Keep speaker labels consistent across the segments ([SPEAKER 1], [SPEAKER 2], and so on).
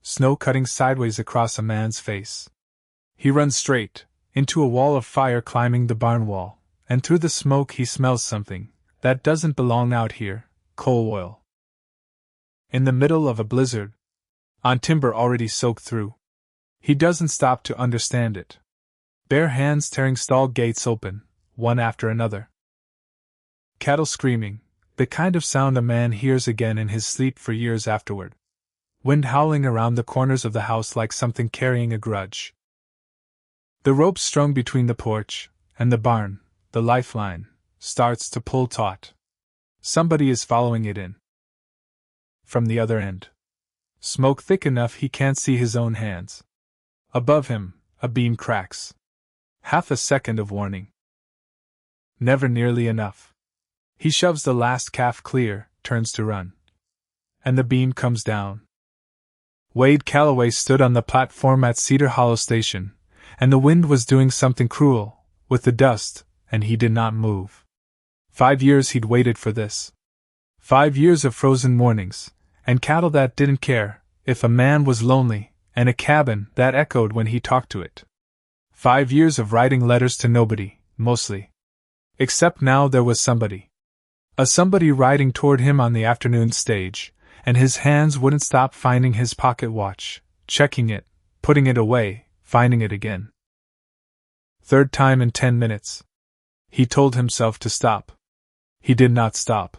[SPEAKER 1] snow cutting sideways across a man's face. He runs straight into a wall of fire climbing the barn wall, and through the smoke he smells something that doesn't belong out here: coal oil. In the middle of a blizzard, on timber already soaked through. He doesn't stop to understand it. Bare hands tearing stall gates open, one after another. Cattle screaming, the kind of sound a man hears again in his sleep for years afterward. Wind howling around the corners of the house like something carrying a grudge. The rope strung between the porch and the barn, the lifeline, starts to pull taut. Somebody is following it in. From the other end. Smoke thick enough he can't see his own hands. Above him, a beam cracks. Half a second of warning. Never nearly enough. He shoves the last calf clear, turns to run. And the beam comes down. Wade Calloway stood on the platform at Cedar Hollow Station, and the wind was doing something cruel with the dust, and he did not move. 5 years he'd waited for this. 5 years of frozen mornings, and cattle that didn't care if a man was lonely, and a cabin that echoed when he talked to it. 5 years of writing letters to nobody, mostly. Except now there was somebody. A somebody riding toward him on the afternoon stage, and his hands wouldn't stop finding his pocket watch, checking it, putting it away, finding it again. Third time in 10 minutes. He told himself to stop. He did not stop.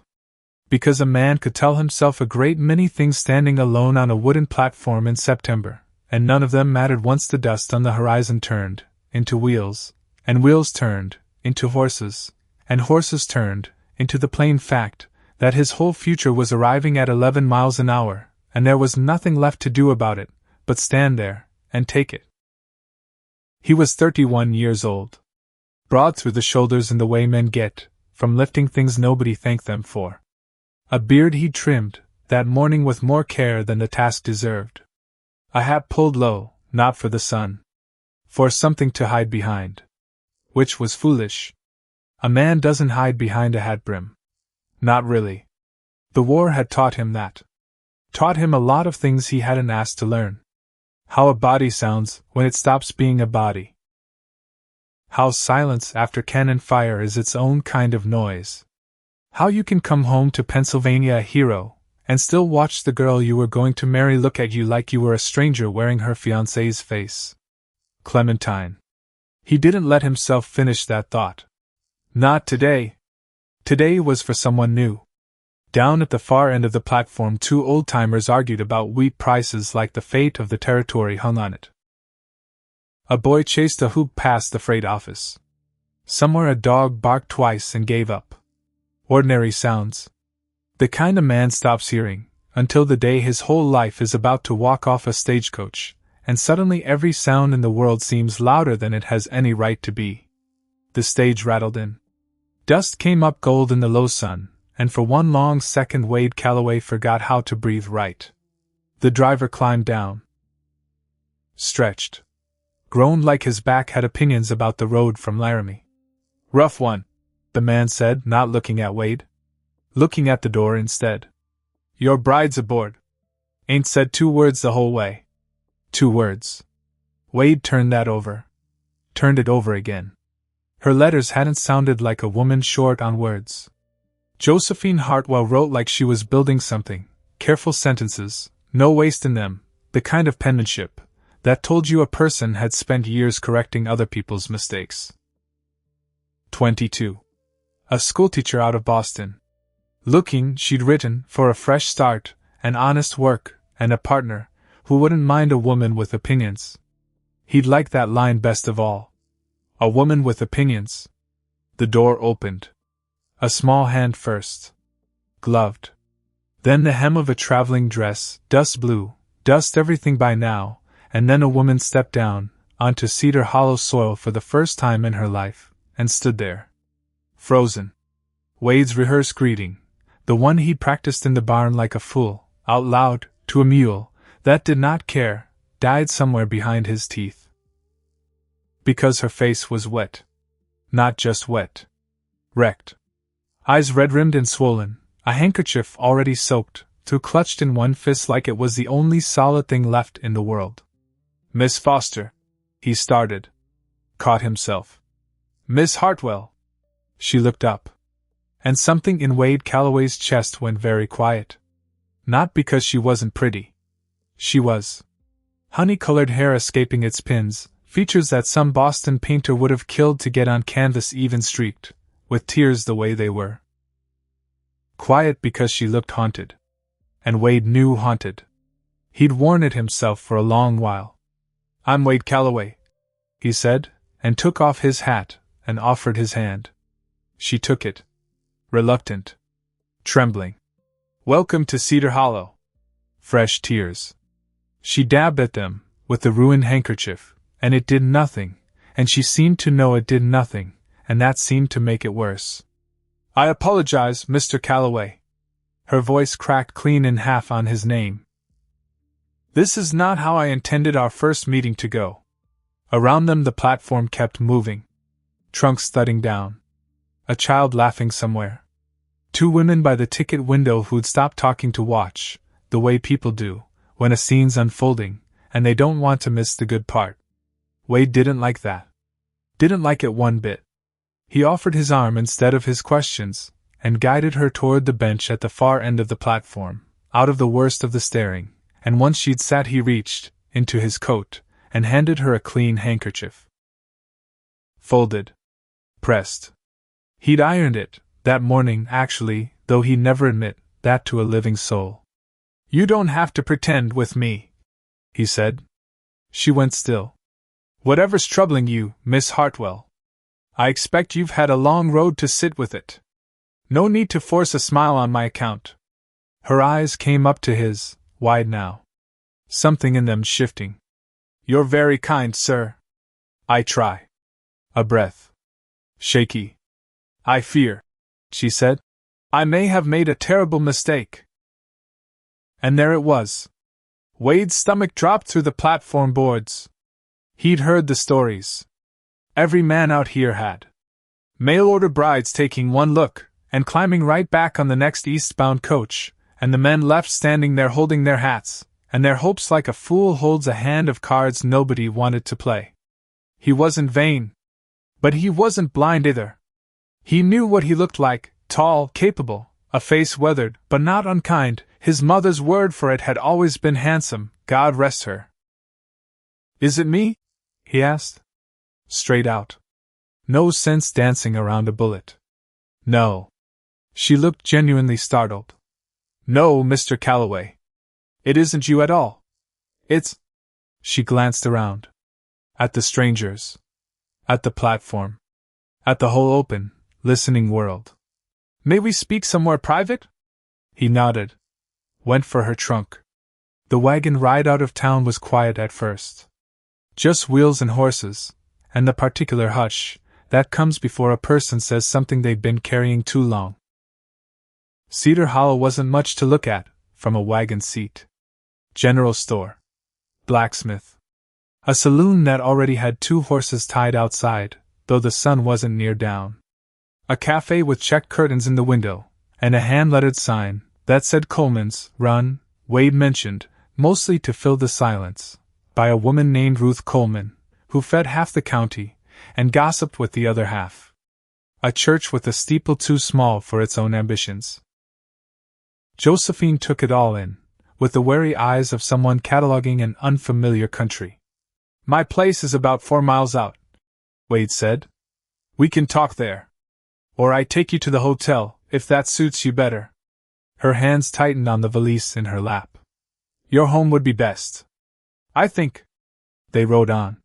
[SPEAKER 1] Because a man could tell himself a great many things standing alone on a wooden platform in September, and none of them mattered once the dust on the horizon turned into wheels, and wheels turned into horses, and horses turned into the plain fact that his whole future was arriving at 11 miles an hour, and there was nothing left to do about it but stand there and take it. He was 31 years old. Broad through the shoulders in the way men get from lifting things nobody thanked them for. A beard he trimmed that morning with more care than the task deserved. A hat pulled low, not for the sun. For something to hide behind. Which was foolish. A man doesn't hide behind a hat brim. Not really. The war had taught him that. Taught him a lot of things he hadn't asked to learn. How a body sounds when it stops being a body. How silence after cannon fire is its own kind of noise. How you can come home to Pennsylvania a hero, and still watch the girl you were going to marry look at you like you were a stranger wearing her fiancé's face. Clementine. He didn't let himself finish that thought. Not today. Today was for someone new. Down at the far end of the platform 2 old-timers argued about wheat prices like the fate of the territory hung on it. A boy chased a hoop past the freight office. Somewhere a dog barked twice and gave up. Ordinary sounds. The kind a man stops hearing, until the day his whole life is about to walk off a stagecoach, and suddenly every sound in the world seems louder than it has any right to be. The stage rattled in. Dust came up gold in the low sun, and for one long second Wade Calloway forgot how to breathe right. The driver climbed down. Stretched. Groaned like his back had opinions about the road from Laramie. Rough one, the man said, not looking at Wade. Looking at the door instead. Your bride's aboard. Ain't said 2 words the whole way. 2 words. Wade turned that over. Turned it over again. Her letters hadn't sounded like a woman short on words. Josephine Hartwell wrote like she was building something, careful sentences, no waste in them, the kind of penmanship that told you a person had spent years correcting other people's mistakes. 22. A schoolteacher out of Boston. Looking, she'd written, for a fresh start, and honest work, and a partner who wouldn't mind a woman with opinions. He'd like that line best of all. A woman with opinions. The door opened. A small hand first. Gloved. Then the hem of a traveling dress, dust blue, dust everything by now, and then a woman stepped down, onto Cedar Hollow soil for the first time in her life, and stood there. Frozen. Wade's rehearsed greeting, the one he'd practiced in the barn like a fool, out loud, to a mule that did not care, died somewhere behind his teeth. Because her face was wet. Not just wet. Wrecked. Eyes red-rimmed and swollen, a handkerchief already soaked, two clutched in one fist like it was the only solid thing left in the world. "Miss Foster," he started. Caught himself. "Miss Hartwell." She looked up. And something in Wade Calloway's chest went very quiet. Not because she wasn't pretty. She was. Honey-colored hair escaping its pins, features that some Boston painter would have killed to get on canvas even streaked, with tears the way they were. Quiet because she looked haunted. And Wade knew haunted. He'd worn it himself for a long while. "I'm Wade Calloway," he said, and took off his hat, and offered his hand. She took it. Reluctant. Trembling. "Welcome to Cedar Hollow." Fresh tears. She dabbed at them, with the ruined handkerchief, and it did nothing, and she seemed to know it did nothing, and that seemed to make it worse. "I apologize, Mr. Calloway." Her voice cracked clean in half on his name. "This is not how I intended our first meeting to go." Around them the platform kept moving. Trunks thudding down. A child laughing somewhere. Two women by the ticket window who'd stopped talking to watch, the way people do, when a scene's unfolding, and they don't want to miss the good part. Wade didn't like that. Didn't like it one bit. He offered his arm instead of his questions, and guided her toward the bench at the far end of the platform, out of the worst of the staring, and once she'd sat he reached into his coat, and handed her a clean handkerchief. Folded. Pressed. He'd ironed it, that morning actually, though he'd never admit that to a living soul. "You don't have to pretend with me," he said. She went still. "Whatever's troubling you, Miss Hartwell. I expect you've had a long road to sit with it. No need to force a smile on my account." Her eyes came up to his, wide now. Something in them shifting. "You're very kind, sir." "I try." A breath. Shaky. "I fear," she said, "I may have made a terrible mistake." And there it was. Wade's stomach dropped through the platform boards. He'd heard the stories. Every man out here had. Mail-order brides taking one look, and climbing right back on the next eastbound coach, and the men left standing there holding their hats, and their hopes like a fool holds a hand of cards nobody wanted to play. He wasn't vain. But he wasn't blind either. He knew what he looked like, tall, capable, a face weathered, but not unkind. His mother's word for it had always been handsome, God rest her. "Is it me?" he asked. Straight out. No sense dancing around a bullet. "No." She looked genuinely startled. "No, Mr. Calloway. It isn't you at all. It's—" She glanced around. At the strangers. At the platform. At the whole open, listening world. "May we speak somewhere private?" He nodded. Went for her trunk. The wagon ride out of town was quiet at first. Just wheels and horses, and the particular hush that comes before a person says something they've been carrying too long. Cedar Hollow wasn't much to look at, from a wagon seat. General store. Blacksmith. A saloon that already had 2 horses tied outside, though the sun wasn't near down. A cafe with checked curtains in the window, and a hand-lettered sign that said Coleman's Run, Wade mentioned, mostly to fill the silence, by a woman named Ruth Coleman, who fed half the county, and gossiped with the other half. A church with a steeple too small for its own ambitions. Josephine took it all in, with the wary eyes of someone cataloging an unfamiliar country. "My place is about 4 miles out," Wade said. "We can talk there. Or I take you to the hotel, if that suits you better." Her hands tightened on the valise in her lap. "Your home would be best, I think." They rode on.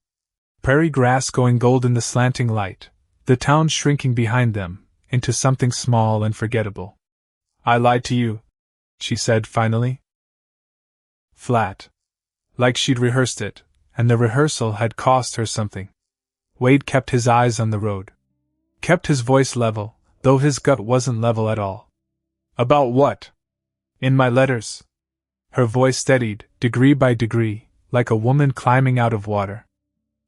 [SPEAKER 1] Prairie grass going gold in the slanting light, the town shrinking behind them, into something small and forgettable. "I lied to you," she said finally. Flat. Like she'd rehearsed it, and the rehearsal had cost her something. Wade kept his eyes on the road. Kept his voice level, though his gut wasn't level at all. "About what?" "In my letters." Her voice steadied, degree by degree, like a woman climbing out of water.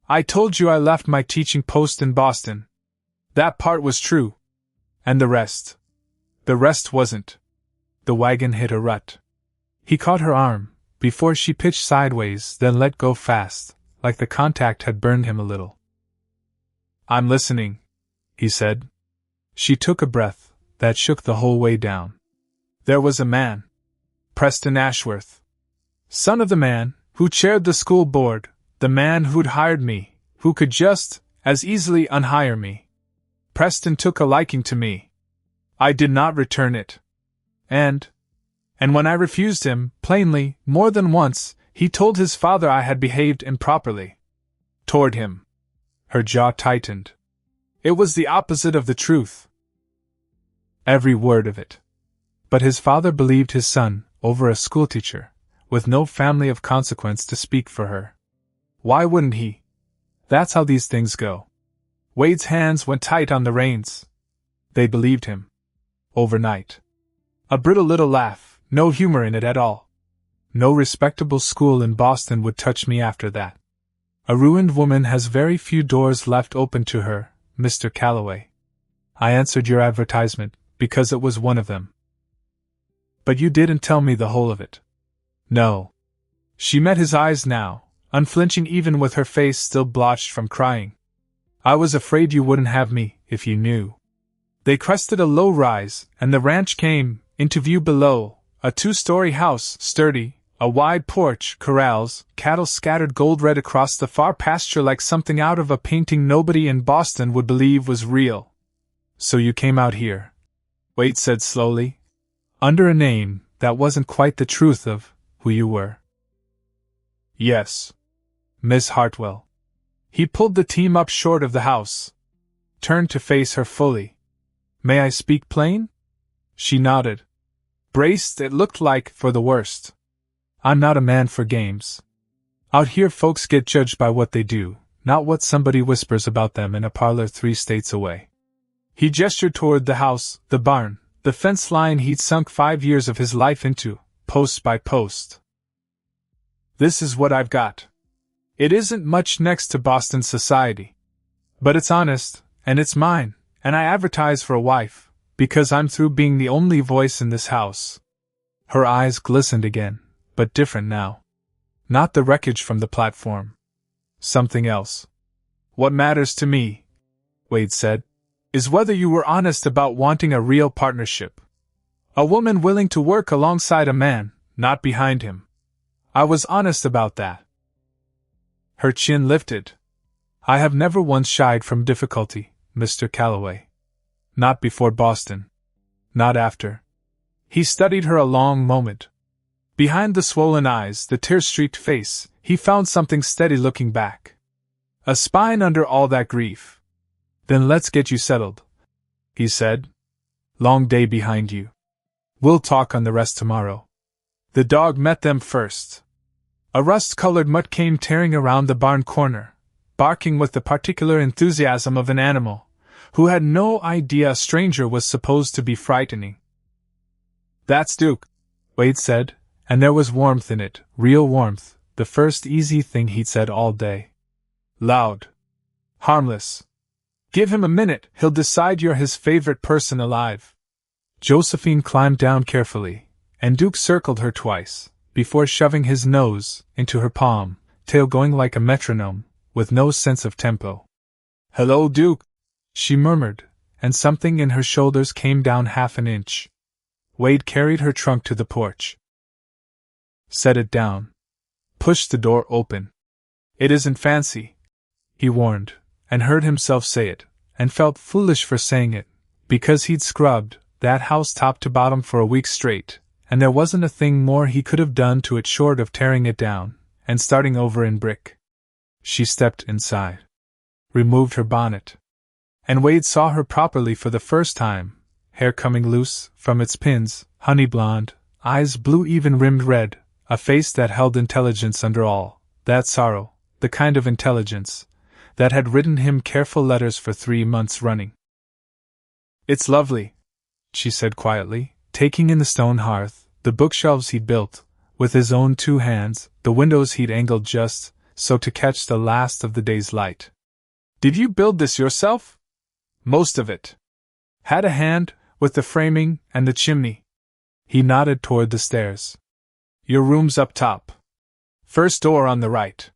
[SPEAKER 1] "I told you I left my teaching post in Boston. That part was true. And the rest. The rest wasn't." The wagon hit a rut. He caught her arm, before she pitched sideways, then let go fast, like the contact had burned him a little. "I'm listening," he said. She took a breath that shook the whole way down. "There was a man. Preston Ashworth. Son of the man who chaired the school board, the man who'd hired me, who could just as easily unhire me. Preston took a liking to me. I did not return it. And when I refused him, plainly, more than once, he told his father I had behaved improperly toward him." Her jaw tightened. It was the opposite of the truth. Every word of it. But his father believed his son over a schoolteacher, with no family of consequence to speak for her. Why wouldn't he? That's how these things go. Wade's hands went tight on the reins. They believed him. Overnight. A brittle little laugh, no humor in it at all. No respectable school in Boston would touch me after that. A ruined woman has very few doors left open to her, Mr. Calloway. I answered your advertisement, because it was one of them. But you didn't tell me the whole of it. No. She met his eyes now, unflinching even with her face still blotched from crying. I was afraid you wouldn't have me, if you knew. They crested a low rise, and the ranch came into view below, a 2-story house, sturdy, a wide porch, corrals, cattle scattered gold-red across the far pasture like something out of a painting nobody in Boston would believe was real. So you came out here, Wade said slowly, under a name that wasn't quite the truth of who you were. Yes. Miss Hartwell. He pulled the team up short of the house, turned to face her fully. May I speak plain? She nodded. Braced, it looked like, for the worst. I'm not a man for games. Out here folks get judged by what they do, not what somebody whispers about them in a parlor 3 states away. He gestured toward the house, the barn, the fence line he'd sunk 5 years of his life into, post by post. This is what I've got. It isn't much next to Boston society. But it's honest, and it's mine, and I advertise for a wife, because I'm through being the only voice in this house. Her eyes glistened again, but different now. Not the wreckage from the platform. Something else. What matters to me, Wade said, is whether you were honest about wanting a real partnership. A woman willing to work alongside a man, not behind him. I was honest about that. Her chin lifted. I have never once shied from difficulty, Mr. Calloway. Not before Boston. Not after. He studied her a long moment. Behind the swollen eyes, the tear-streaked face, he found something steady looking back. A spine under all that grief. Then let's get you settled, he said. Long day behind you. We'll talk on the rest tomorrow. The dog met them first. A rust-colored mutt came tearing around the barn corner, barking with the particular enthusiasm of an animal who had no idea a stranger was supposed to be frightening. That's Duke, Wade said, and there was warmth in it, real warmth, the first easy thing he'd said all day. Loud. Harmless. Give him a minute, he'll decide you're his favorite person alive. Josephine climbed down carefully, and Duke circled her twice, before shoving his nose into her palm, tail going like a metronome, with no sense of tempo. Hello, Duke, she murmured, and something in her shoulders came down half an inch. Wade carried her trunk to the porch. Set it down. Pushed the door open. It isn't fancy, he warned, and heard himself say it, and felt foolish for saying it, because he'd scrubbed that house top to bottom for a week straight, and there wasn't a thing more he could have done to it short of tearing it down and starting over in brick. She stepped inside, removed her bonnet, and Wade saw her properly for the first time, hair coming loose from its pins, honey blonde, eyes blue even rimmed red, a face that held intelligence under all that sorrow, the kind of intelligence that had written him careful letters for 3 months running. It's lovely, she said quietly, taking in the stone hearth, the bookshelves he'd built, with his own 2 hands, the windows he'd angled just so to catch the last of the day's light. Did you build this yourself? Most of it. Had a hand with the framing and the chimney. He nodded toward the stairs. Your room's up top. First door on the right.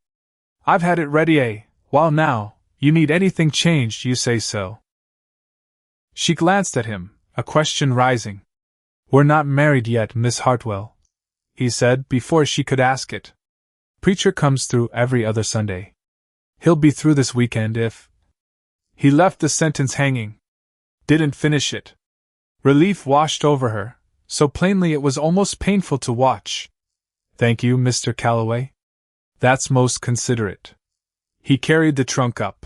[SPEAKER 1] I've had it ready, Well now, you need anything changed, you say so. She glanced at him, a question rising. We're not married yet, Miss Hartwell, he said before she could ask it. Preacher comes through every other Sunday. He'll be through this weekend if... He left the sentence hanging. Didn't finish it. Relief washed over her, so plainly it was almost painful to watch. Thank you, Mr. Calloway. That's most considerate. He carried the trunk up.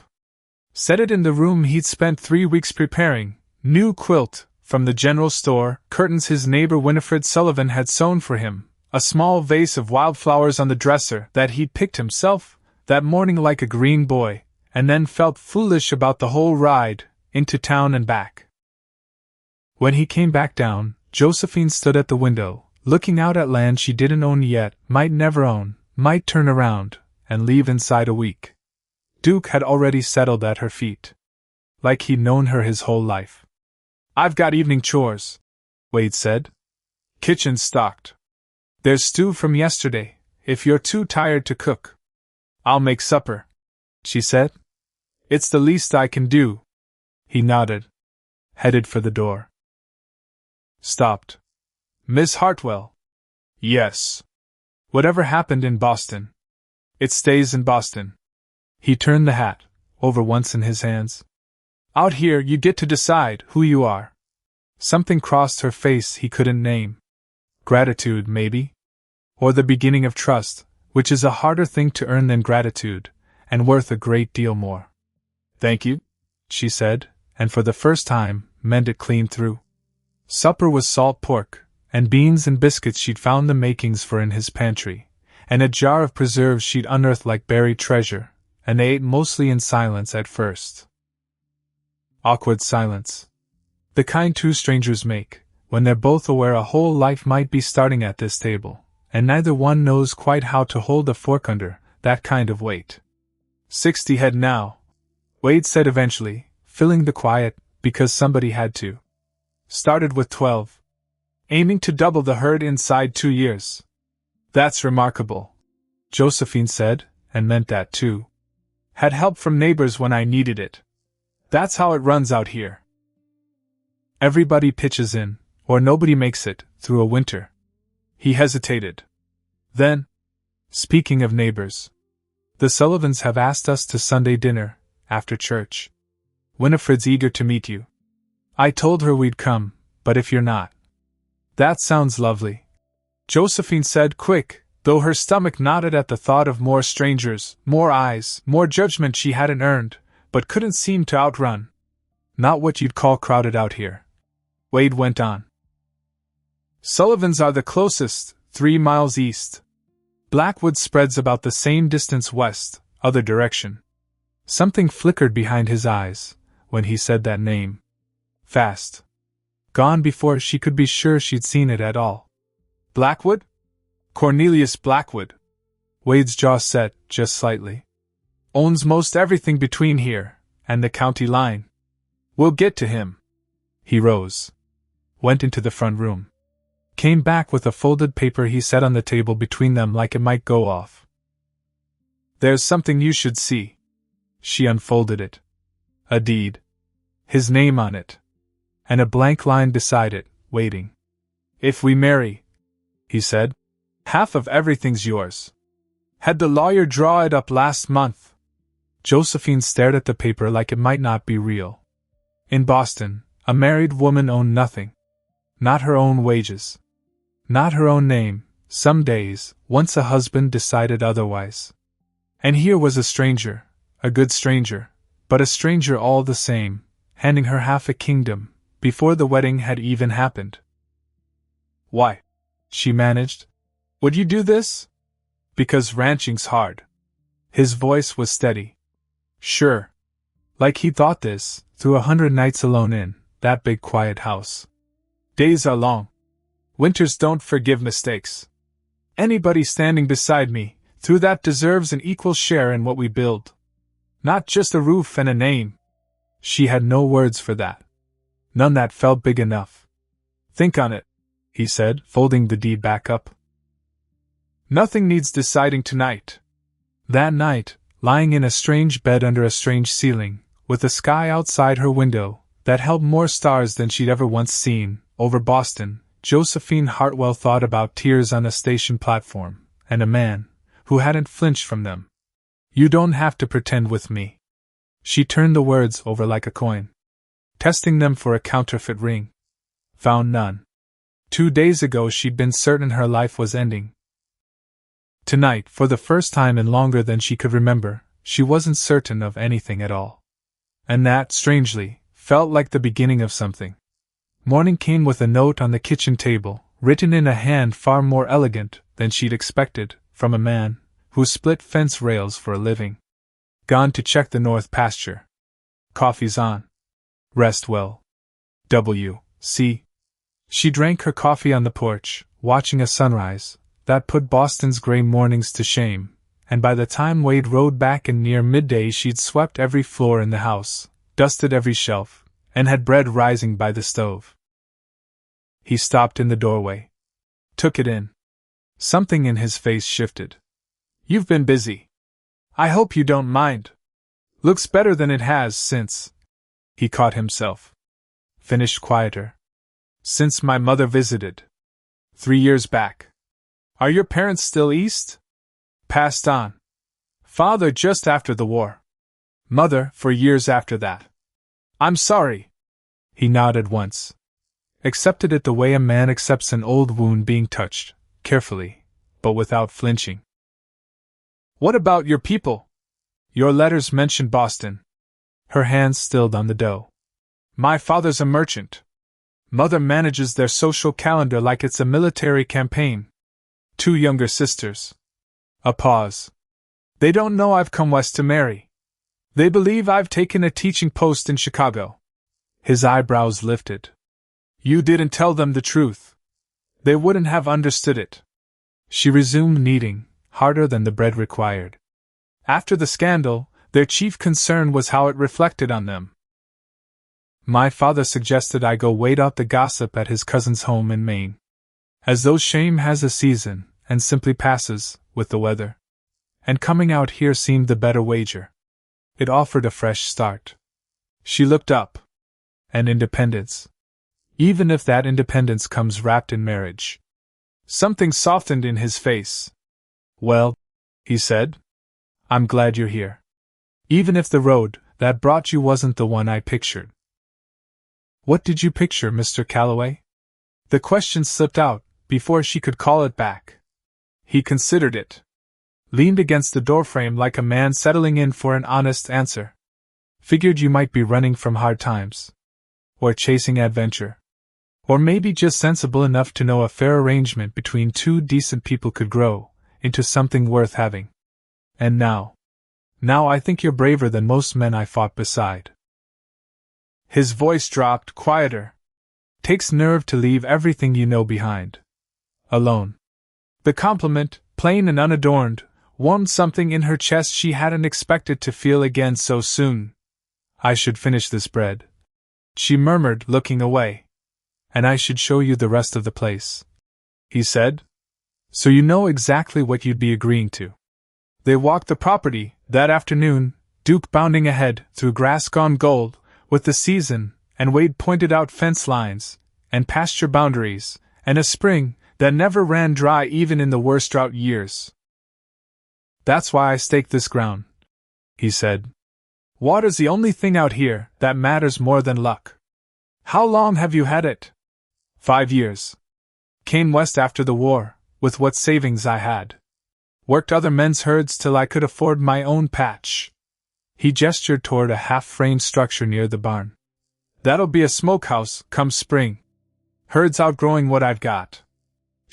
[SPEAKER 1] Set it in the room he'd spent 3 weeks preparing, new quilt, from the general store, curtains his neighbor Winifred Sullivan had sewn for him, a small vase of wildflowers on the dresser that he'd picked himself, that morning like a green boy, and then felt foolish about the whole ride, into town and back. When he came back down, Josephine stood at the window, looking out at land she didn't own yet, might never own, might turn around, and leave inside a week. Duke had already settled at her feet. Like he'd known her his whole life. I've got evening chores, Wade said. Kitchen stocked. There's stew from yesterday, if you're too tired to cook. I'll make supper, she said. It's the least I can do. He nodded. Headed for the door. Stopped. Miss Hartwell. Yes. Whatever happened in Boston? It stays in Boston. He turned the hat over once in his hands. Out here you get to decide who you are. Something crossed her face he couldn't name. Gratitude, maybe? Or the beginning of trust, which is a harder thing to earn than gratitude, and worth a great deal more. Thank you, she said, and for the first time, meant it clean through. Supper was salt pork, and beans and biscuits she'd found the makings for in his pantry, and a jar of preserves she'd unearthed like buried treasure, and they ate mostly in silence at first. Awkward silence. The kind two strangers make, when they're both aware a whole life might be starting at this table, and neither one knows quite how to hold a fork under that kind of weight. 60 head now, Wade said eventually, filling the quiet, because somebody had to. Started with 12. Aiming to double the herd inside 2 years. That's remarkable, Josephine said, and meant that too. Had help from neighbors when I needed it. That's how it runs out here. Everybody pitches in, or nobody makes it, through a winter. He hesitated. Then, speaking of neighbors, the Sullivans have asked us to Sunday dinner, after church. Winifred's eager to meet you. I told her we'd come, but if you're not. That sounds lovely, Josephine said quick, though her stomach knotted at the thought of more strangers, more eyes, more judgment she hadn't earned, but couldn't seem to outrun. Not what you'd call crowded out here. Wade went on. Sullivans are the closest, 3 miles east. Blackwood spreads about the same distance west, other direction. Something flickered behind his eyes when he said that name. Fast. Gone before she could be sure she'd seen it at all. Blackwood? Cornelius Blackwood. Wade's jaw set just slightly. Owns most everything between here and the county line. We'll get to him. He rose. Went into the front room. Came back with a folded paper he set on the table between them like it might go off. There's something you should see. She unfolded it. A deed. His name on it. And a blank line beside it, waiting. If we marry, he said, half of everything's yours. Had the lawyer draw it up last month. Josephine stared at the paper like it might not be real. In Boston, a married woman owned nothing. Not her own wages. Not her own name, some days, once a husband decided otherwise. And here was a stranger, a good stranger, but a stranger all the same, handing her half a kingdom, before the wedding had even happened. Why? She managed. Would you do this? Because ranching's hard. His voice was steady. Sure. Like he thought this, through 100 nights alone in that big quiet house. Days are long. Winters don't forgive mistakes. Anybody standing beside me, through that deserves an equal share in what we build. Not just a roof and a name. She had no words for that. None that felt big enough. Think on it, he said, folding the deed back up. Nothing needs deciding tonight. That night, lying in a strange bed under a strange ceiling, with the sky outside her window, that held more stars than she'd ever once seen, over Boston, Josephine Hartwell thought about tears on a station platform, and a man who hadn't flinched from them. You don't have to pretend with me. She turned the words over like a coin, testing them for a counterfeit ring. Found none. 2 days ago she'd been certain her life was ending. Tonight, for the first time in longer than she could remember, she wasn't certain of anything at all. And that, strangely, felt like the beginning of something. Morning came with a note on the kitchen table, written in a hand far more elegant than she'd expected, from a man who split fence rails for a living. Gone to check the north pasture. Coffee's on. Rest well. W.C. She drank her coffee on the porch, watching a sunrise that put Boston's gray mornings to shame, and by the time Wade rode back in near midday she'd swept every floor in the house, dusted every shelf, and had bread rising by the stove. He stopped in the doorway. Took it in. Something in his face shifted. You've been busy. I hope you don't mind. Looks better than it has since. He caught himself. Finished quieter. Since my mother visited. 3 years back. Are your parents still east? Passed on. Father just after the war. Mother for years after that. I'm sorry. He nodded once. Accepted it the way a man accepts an old wound being touched, carefully, but without flinching. What about your people? Your letters mentioned Boston. Her hands stilled on the dough. My father's a merchant. Mother manages their social calendar like it's a military campaign. 2 younger sisters. A pause. They don't know I've come west to marry. They believe I've taken a teaching post in Chicago. His eyebrows lifted. You didn't tell them the truth. They wouldn't have understood it. She resumed kneading, harder than the bread required. After the scandal, their chief concern was how it reflected on them. My father suggested I go wait out the gossip at his cousin's home in Maine. As though shame has a season, and simply passes, with the weather. And coming out here seemed the better wager. It offered a fresh start. She looked up. And independence. Even if that independence comes wrapped in marriage. Something softened in his face. Well, he said, I'm glad you're here. Even if the road that brought you wasn't the one I pictured. What did you picture, Mr. Calloway? The question slipped out before she could call it back. He considered it. Leaned against the doorframe like a man settling in for an honest answer. Figured you might be running from hard times. Or chasing adventure. Or maybe just sensible enough to know a fair arrangement between 2 decent people could grow into something worth having. And now I think you're braver than most men I fought beside. His voice dropped, quieter. Takes nerve to leave everything you know behind. Alone. The compliment, plain and unadorned, warmed something in her chest she hadn't expected to feel again so soon. I should finish this bread, she murmured, looking away. And I should show you the rest of the place, he said. So you know exactly what you'd be agreeing to. They walked the property, that afternoon, Duke bounding ahead, through grass gone gold, with the season, and Wade pointed out fence lines, and pasture boundaries, and a spring that never ran dry even in the worst drought years. That's why I staked this ground, he said. Water's the only thing out here that matters more than luck. How long have you had it? 5 years. Came west after the war, with what savings I had. Worked other men's herds till I could afford my own patch. He gestured toward a half-framed structure near the barn. That'll be a smokehouse, come spring. Herds outgrowing what I've got.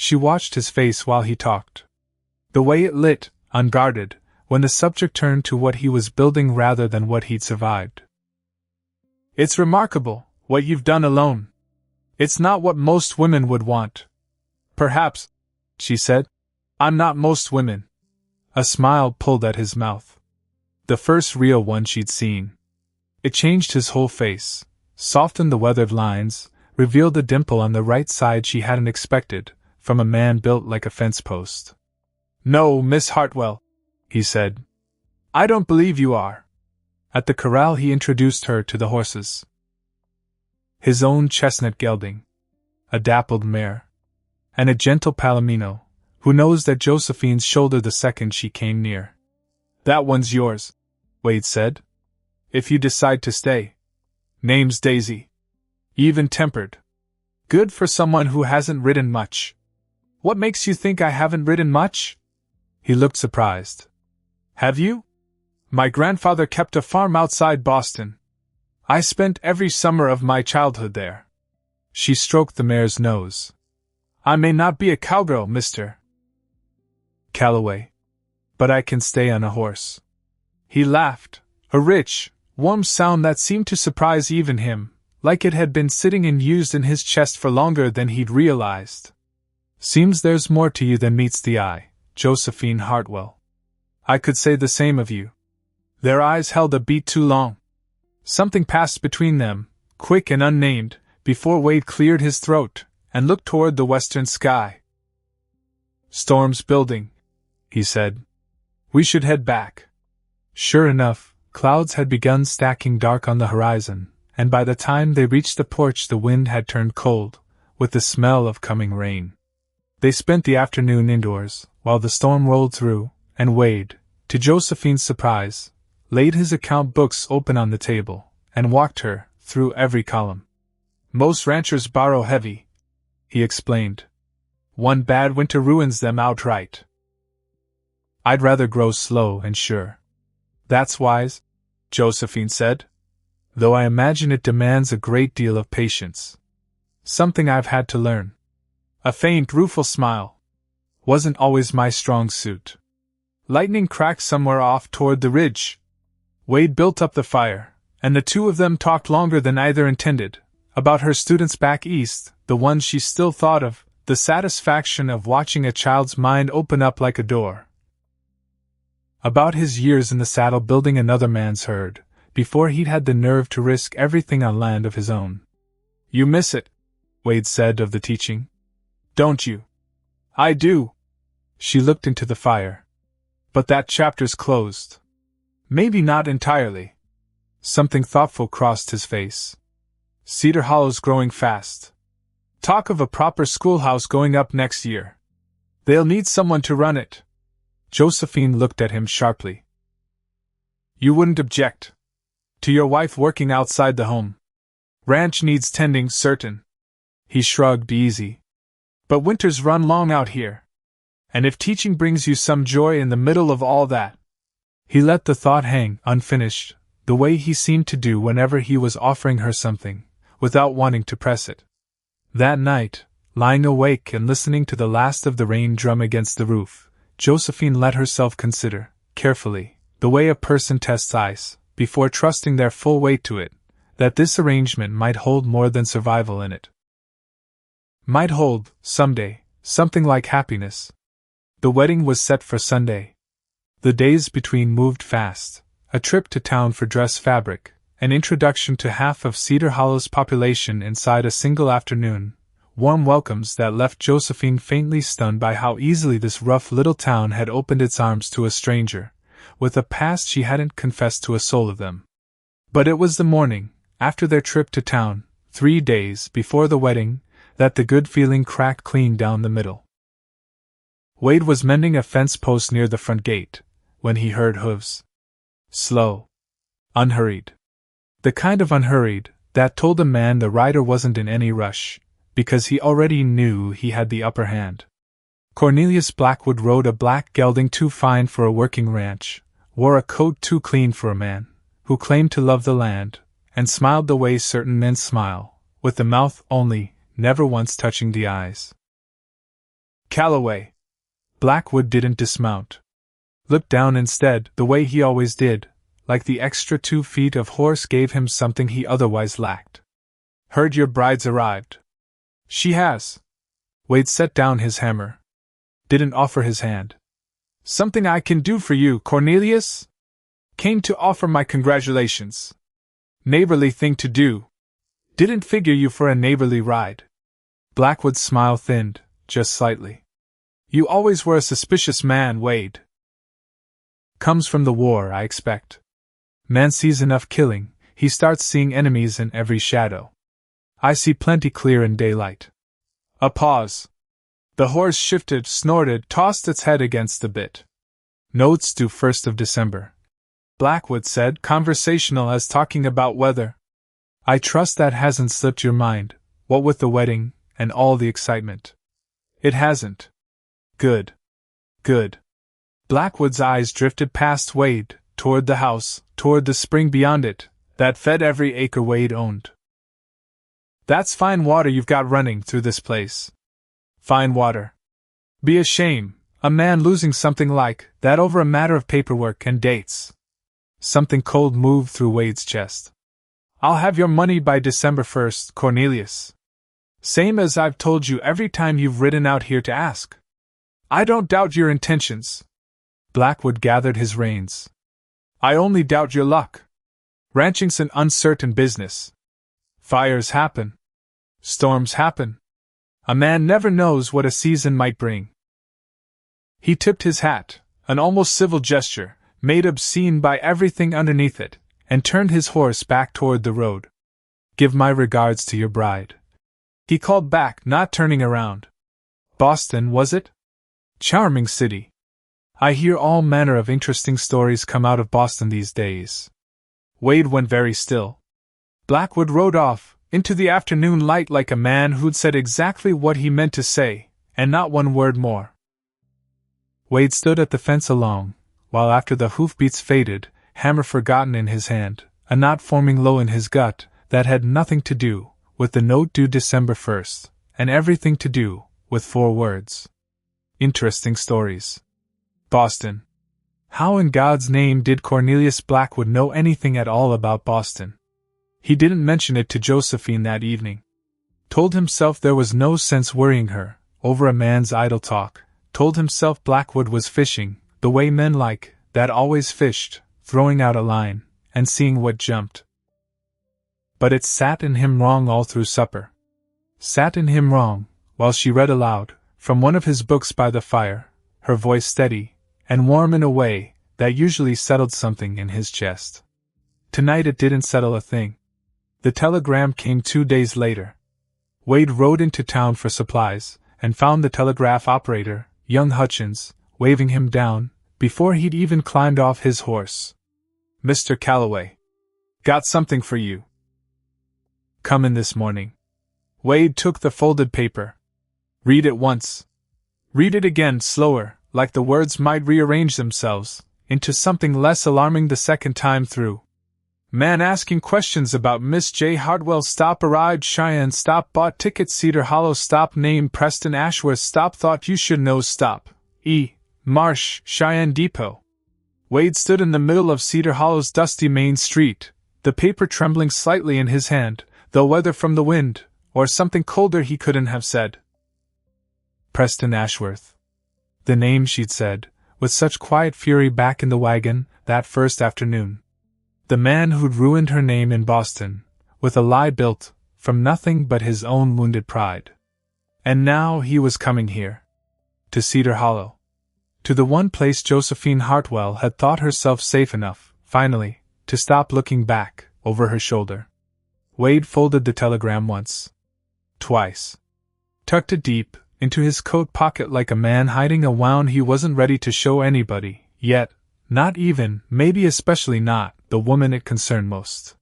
[SPEAKER 1] She watched his face while he talked. The way it lit, unguarded, when the subject turned to what he was building rather than what he'd survived. It's remarkable, what you've done alone. It's not what most women would want. Perhaps, she said. I'm not most women. A smile pulled at his mouth. The first real one she'd seen. It changed his whole face, softened the weathered lines, revealed a dimple on the right side she hadn't expected, from a man built like a fence post. No, Miss Hartwell, he said. I don't believe you are. At the corral he introduced her to the horses. His own chestnut gelding, a dappled mare, and a gentle palomino, who nosed at Josephine's shoulder the second she came near. That one's yours, Wade said, if you decide to stay. Name's Daisy. Even-tempered. Good for someone who hasn't ridden much. What makes you think I haven't ridden much? He looked surprised. Have you? My grandfather kept a farm outside Boston. I spent every summer of my childhood there. She stroked the mare's nose. I may not be a cowgirl, Mr. Calloway, but I can stay on a horse. He laughed, a rich, warm sound that seemed to surprise even him, like it had been sitting and used in his chest for longer than he'd realized. Seems there's more to you than meets the eye, Josephine Hartwell. I could say the same of you. Their eyes held a beat too long. Something passed between them, quick and unnamed, before Wade cleared his throat and looked toward the western sky. Storm's building, he said. We should head back. Sure enough, clouds had begun stacking dark on the horizon, and by the time they reached the porch the wind had turned cold, with the smell of coming rain. They spent the afternoon indoors, while the storm rolled through, and Wade, to Josephine's surprise, laid his account books open on the table, and walked her through every column. Most ranchers borrow heavy, he explained. One bad winter ruins them outright. I'd rather grow slow and sure. That's wise, Josephine said, though I imagine it demands a great deal of patience. Something I've had to learn. A faint, rueful smile. Wasn't always my strong suit. Lightning cracked somewhere off toward the ridge. Wade built up the fire, and the two of them talked longer than either intended, about her students back east, the ones she still thought of, the satisfaction of watching a child's mind open up like a door. About his years in the saddle building another man's herd, before he'd had the nerve to risk everything on land of his own. You miss it, Wade said of the teaching. Don't you? I do. She looked into the fire. But that chapter's closed. Maybe not entirely. Something thoughtful crossed his face. Cedar Hollow's growing fast. Talk of a proper schoolhouse going up next year. They'll need someone to run it. Josephine looked at him sharply. You wouldn't object to your wife working outside the home? Ranch needs tending, certain. He shrugged, easy. But winters run long out here. And if teaching brings you some joy in the middle of all that. He let the thought hang, unfinished, the way he seemed to do whenever he was offering her something, without wanting to press it. That night, lying awake and listening to the last of the rain drum against the roof, Josephine let herself consider, carefully, the way a person tests ice, before trusting their full weight to it, that this arrangement might hold more than survival in it. Might hold, someday, something like happiness. The wedding was set for Sunday. The days between moved fast, a trip to town for dress fabric, an introduction to half of Cedar Hollow's population inside a single afternoon, warm welcomes that left Josephine faintly stunned by how easily this rough little town had opened its arms to a stranger, with a past she hadn't confessed to a soul of them. But it was the morning, after their trip to town, 3 days before the wedding, that the good feeling cracked clean down the middle. Wade was mending a fence post near the front gate, when he heard hooves. Slow. Unhurried. The kind of unhurried that told a man the rider wasn't in any rush, because he already knew he had the upper hand. Cornelius Blackwood rode a black gelding too fine for a working ranch, wore a coat too clean for a man, who claimed to love the land, and smiled the way certain men smile, with the mouth only, never once touching the eyes. Calloway. Blackwood didn't dismount. Looked down instead, the way he always did, like the extra 2 feet of horse gave him something he otherwise lacked. Heard your bride's arrived. She has. Wade set down his hammer. Didn't offer his hand. Something I can do for you, Cornelius? Came to offer my congratulations. Neighborly thing to do. Didn't figure you for a neighborly ride. Blackwood's smile thinned, just slightly. You always were a suspicious man, Wade. Comes from the war, I expect. Man sees enough killing, he starts seeing enemies in every shadow. I see plenty clear in daylight. A pause. The horse shifted, snorted, tossed its head against the bit. Notes due 1st of December. Blackwood said, conversational as talking about weather. I trust that hasn't slipped your mind, what with the wedding, and all the excitement. It hasn't. Good. Good. Blackwood's eyes drifted past Wade, toward the house, toward the spring beyond it, that fed every acre Wade owned. That's fine water you've got running through this place. Fine water. Be a shame, a man losing something like that over a matter of paperwork and dates. Something cold moved through Wade's chest. I'll have your money by December 1st, Cornelius. Same as I've told you every time you've ridden out here to ask. I don't doubt your intentions. Blackwood gathered his reins. I only doubt your luck. Ranching's an uncertain business. Fires happen. Storms happen. A man never knows what a season might bring. He tipped his hat, an almost civil gesture, made obscene by everything underneath it, and turned his horse back toward the road. Give my regards to your bride. He called back, not turning around. Boston, was it? Charming city. I hear all manner of interesting stories come out of Boston these days. Wade went very still. Blackwood rode off, into the afternoon light like a man who'd said exactly what he meant to say, and not one word more. Wade stood at the fence along, while after the hoofbeats faded, hammer forgotten in his hand, a knot forming low in his gut, that had nothing to do with the note due December 1st, and everything to do with 4 words. Interesting stories. Boston. How in God's name did Cornelius Blackwood know anything at all about Boston? He didn't mention it to Josephine that evening. Told himself there was no sense worrying her over a man's idle talk. Told himself Blackwood was fishing, the way men like that always fished, throwing out a line, and seeing what jumped. But it sat in him wrong all through supper. Sat in him wrong, while she read aloud, from one of his books by the fire, her voice steady, and warm in a way that usually settled something in his chest. Tonight it didn't settle a thing. The telegram came 2 days later. Wade rode into town for supplies, and found the telegraph operator, young Hutchins, waving him down, before he'd even climbed off his horse. Mr. Calloway. Got something for you. Come in this morning. Wade took the folded paper. Read it once. Read it again, slower, like the words might rearrange themselves into something less alarming the second time through. Man asking questions about Miss J. Hardwell. Stop arrived Cheyenne. Stop bought ticket Cedar Hollow. Stop name Preston Ashworth. Stop thought you should know. Stop. Marsh, Cheyenne Depot. Wade stood in the middle of Cedar Hollow's dusty main street, the paper trembling slightly in his hand, though whether from the wind or something colder he couldn't have said. Preston Ashworth. The name she'd said, with such quiet fury back in the wagon, that first afternoon. The man who'd ruined her name in Boston, with a lie built from nothing but his own wounded pride. And now he was coming here. To Cedar Hollow. To the one place Josephine Hartwell had thought herself safe enough, finally, to stop looking back, over her shoulder. Wade folded the telegram once. Twice. Tucked it deep into his coat pocket like a man hiding a wound he wasn't ready to show anybody, yet, not even, maybe especially not, the woman it concerned most.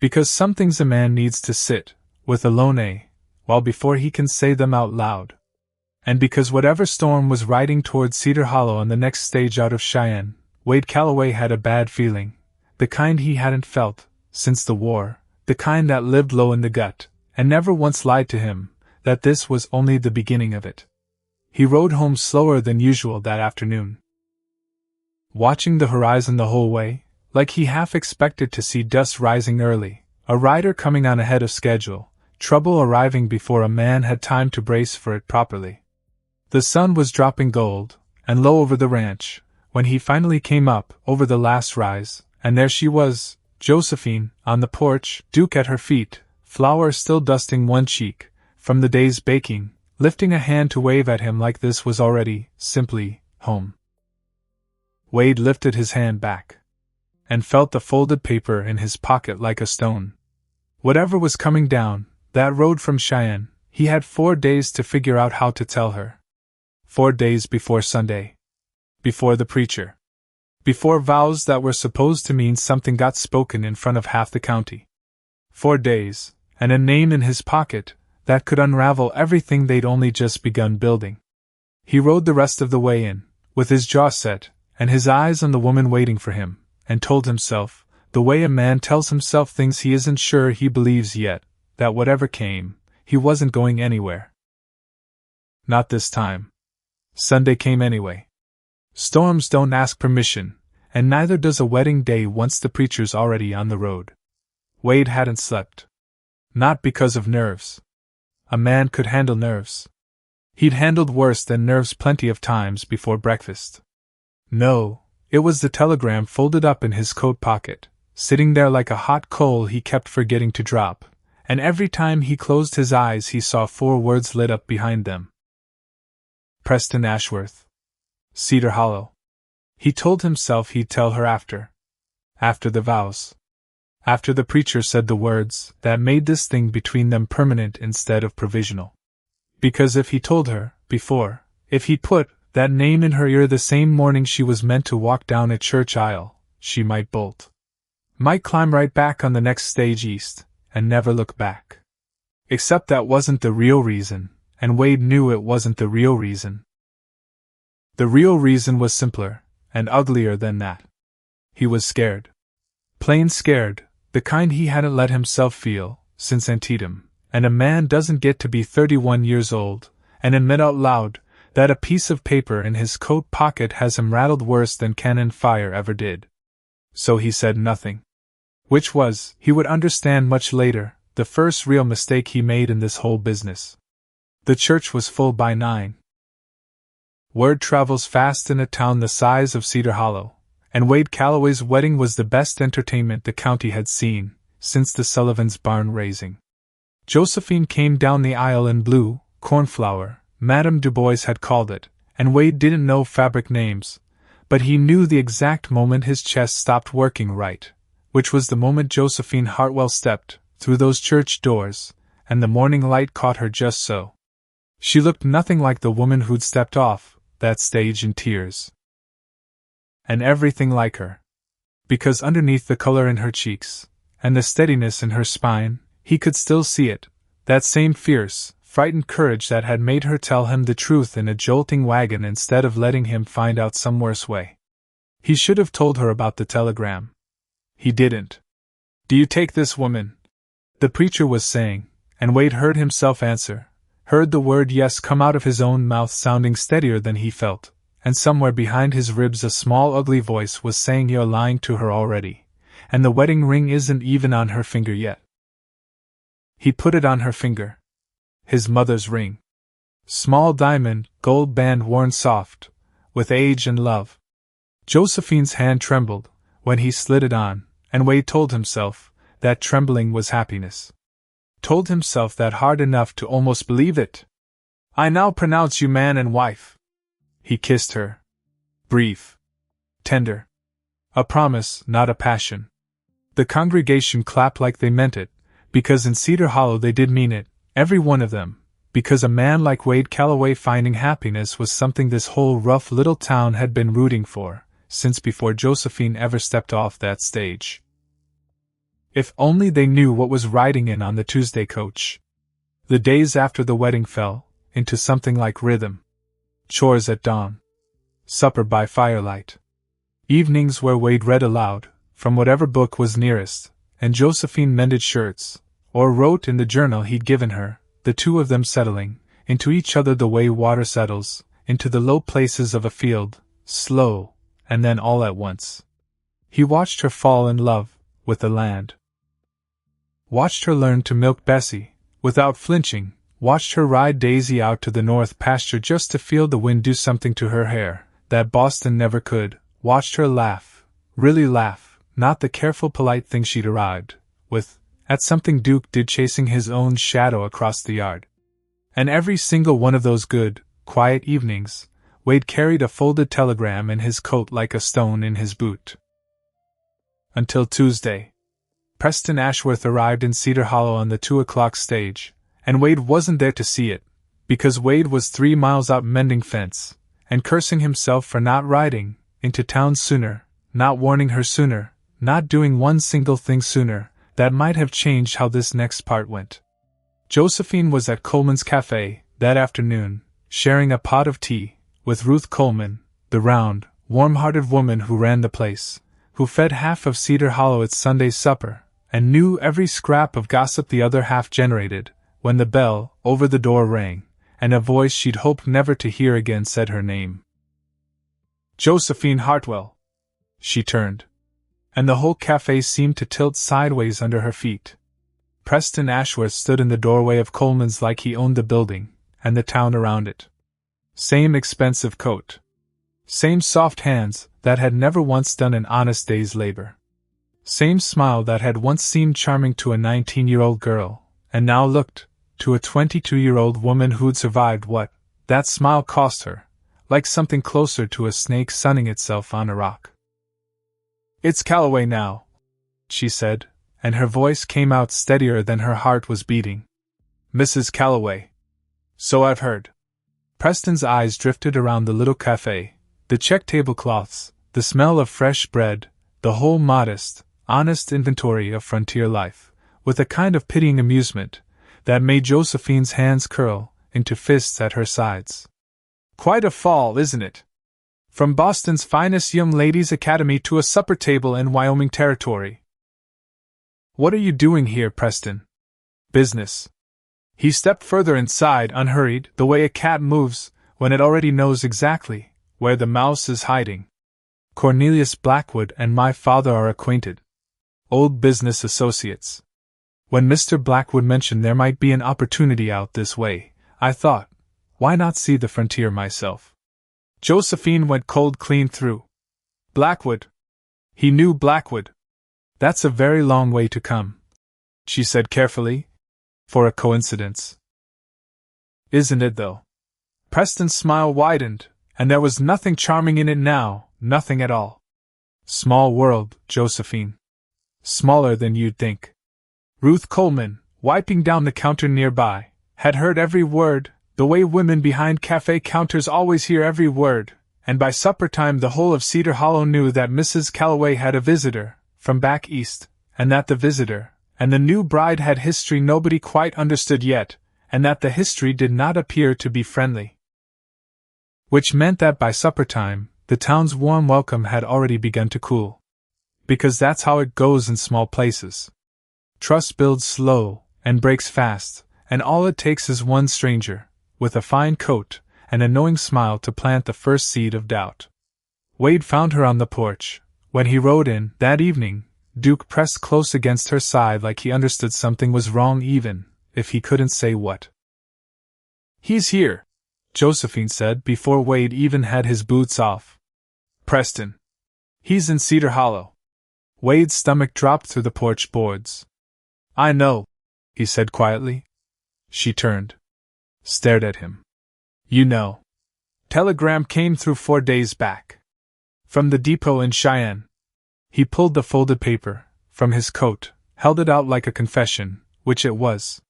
[SPEAKER 1] Because some things a man needs to sit with alone while before he can say them out loud. And because whatever storm was riding toward Cedar Hollow on the next stage out of Cheyenne, Wade Calloway had a bad feeling, the kind he hadn't felt since the war, the kind that lived low in the gut, and never once lied to him, that this was only the beginning of it. He rode home slower than usual that afternoon, watching the horizon the whole way, like he half expected to see dust rising early, a rider coming on ahead of schedule, trouble arriving before a man had time to brace for it properly. The sun was dropping gold, and low over the ranch, when he finally came up over the last rise, and there she was, Josephine, on the porch, Duke at her feet, flour still dusting one cheek, from the day's baking, lifting a hand to wave at him like this was already, simply, home. Wade lifted his hand back and felt the folded paper in his pocket like a stone. Whatever was coming down that road from Cheyenne, he had 4 days to figure out how to tell her. 4 days before Sunday. Before the preacher. Before vows that were supposed to mean something got spoken in front of half the county. 4 days, and a name in his pocket that could unravel everything they'd only just begun building. He rode the rest of the way in, with his jaw set, and his eyes on the woman waiting for him, and told himself, the way a man tells himself things he isn't sure he believes yet, that whatever came, he wasn't going anywhere. Not this time. Sunday came anyway. Storms don't ask permission, and neither does a wedding day once the preacher's already on the road. Wade hadn't slept. Not because of nerves. A man could handle nerves. He'd handled worse than nerves plenty of times before breakfast. No, it was the telegram folded up in his coat pocket, sitting there like a hot coal he kept forgetting to drop, and every time he closed his eyes he saw 4 words lit up behind them. Preston Ashworth. Cedar Hollow. He told himself he'd tell her after. After the vows. After the preacher said the words that made this thing between them permanent instead of provisional. Because if he told her, before, if he'd put that name in her ear the same morning she was meant to walk down a church aisle, she might bolt. Might climb right back on the next stage east, and never look back. Except that wasn't the real reason, and Wade knew it wasn't the real reason. The real reason was simpler, and uglier than that. He was scared. Plain scared, the kind he hadn't let himself feel since Antietam, and a man doesn't get to be 31 years old and admit out loud that a piece of paper in his coat pocket has him rattled worse than cannon fire ever did. So he said nothing. Which was, he would understand much later, the first real mistake he made in this whole business. The church was full by 9. Word travels fast in a town the size of Cedar Hollow, and Wade Calloway's wedding was the best entertainment the county had seen since the Sullivan's barn raising. Josephine came down the aisle in blue, cornflower, Madame Du Bois had called it, and Wade didn't know fabric names, but he knew the exact moment his chest stopped working right, which was the moment Josephine Hartwell stepped through those church doors, and the morning light caught her just so. She looked nothing like the woman who'd stepped off that stage in tears. And everything like her. Because underneath the color in her cheeks, and the steadiness in her spine, he could still see it, that same fierce, frightened courage that had made her tell him the truth in a jolting wagon instead of letting him find out some worse way. He should have told her about the telegram. He didn't. "Do you take this woman?" the preacher was saying, and Wade heard himself answer, heard the word yes come out of his own mouth sounding steadier than he felt, and somewhere behind his ribs a small ugly voice was saying you're lying to her already, and the wedding ring isn't even on her finger yet. He put it on her finger. His mother's ring. Small diamond, gold band worn soft, with age and love. Josephine's hand trembled when he slid it on, and Wade told himself that trembling was happiness. Told himself that hard enough to almost believe it. "I now pronounce you man and wife." He kissed her. Brief. Tender. A promise, not a passion. The congregation clapped like they meant it, because in Cedar Hollow they did mean it, every one of them, because a man like Wade Calloway finding happiness was something this whole rough little town had been rooting for, since before Josephine ever stepped off that stage. If only they knew what was riding in on the Tuesday coach. The days after the wedding fell into something like rhythm. Chores at dawn. Supper by firelight. Evenings where Wade read aloud, from whatever book was nearest, and Josephine mended shirts, or wrote in the journal he'd given her, the two of them settling into each other the way water settles into the low places of a field, slow, and then all at once. He watched her fall in love with the land. Watched her learn to milk Bessie, without flinching, watched her ride Daisy out to the north pasture just to feel the wind do something to her hair that Boston never could, watched her laugh, really laugh, not the careful polite thing she'd arrived with, at something Duke did chasing his own shadow across the yard. And every single one of those good, quiet evenings, Wade carried a folded telegram in his coat like a stone in his boot. Until Tuesday. Preston Ashworth arrived in Cedar Hollow on the 2 o'clock stage, and Wade wasn't there to see it, because Wade was 3 miles out mending fence, and cursing himself for not riding into town sooner, not warning her sooner, not doing one single thing sooner, that might have changed how this next part went. Josephine was at Coleman's Cafe that afternoon, sharing a pot of tea with Ruth Coleman, the round, warm-hearted woman who ran the place, who fed half of Cedar Hollow its Sunday supper, and knew every scrap of gossip the other half generated, when the bell over the door rang, and a voice she'd hoped never to hear again said her name. Josephine Hartwell. She turned, and the whole cafe seemed to tilt sideways under her feet. Preston Ashworth stood in the doorway of Coleman's like he owned the building, and the town around it. Same expensive coat. Same soft hands that had never once done an honest day's labor. Same smile that had once seemed charming to a 19-year-old girl, and now looked, to a 22-year-old woman who'd survived what that smile cost her, like something closer to a snake sunning itself on a rock. "It's Calloway now," she said, and her voice came out steadier than her heart was beating. "Mrs. Calloway." "So I've heard." Preston's eyes drifted around the little cafe, the check tablecloths, the smell of fresh bread, the whole modest, honest inventory of frontier life, with a kind of pitying amusement that made Josephine's hands curl into fists at her sides. "Quite a fall, isn't it? From Boston's finest young ladies' academy to a supper table in Wyoming territory." "What are you doing here, Preston?" "Business." He stepped further inside, unhurried, the way a cat moves when it already knows exactly where the mouse is hiding. "Cornelius Blackwood and my father are acquainted. Old business associates. When Mr. Blackwood mentioned there might be an opportunity out this way, I thought, why not see the frontier myself?" Josephine went cold clean through. "Blackwood?" He knew Blackwood. "That's a very long way to come," she said carefully, "for a coincidence." "Isn't it, though?" Preston's smile widened, and there was nothing charming in it now, nothing at all. "Small world, Josephine. Smaller than you'd think." Ruth Coleman, wiping down the counter nearby, had heard every word, the way women behind cafe counters always hear every word, and by supper time the whole of Cedar Hollow knew that Mrs. Calloway had a visitor from back east, and that the visitor and the new bride had history nobody quite understood yet, and that the history did not appear to be friendly. Which meant that by supper time, the town's warm welcome had already begun to cool. Because that's how it goes in small places. Trust builds slow and breaks fast, and all it takes is one stranger, with a fine coat and a knowing smile to plant the first seed of doubt. Wade found her on the porch. When he rode in that evening, Duke pressed close against her side like he understood something was wrong even if he couldn't say what. "He's here," Josephine said before Wade even had his boots off. "Preston. He's in Cedar Hollow." Wade's stomach dropped through the porch boards. "I know," he said quietly. She turned. Stared at him. "You know. Telegram came through 4 days back. From the depot in Cheyenne." He pulled the folded paper from his coat, held it out like a confession, which it was.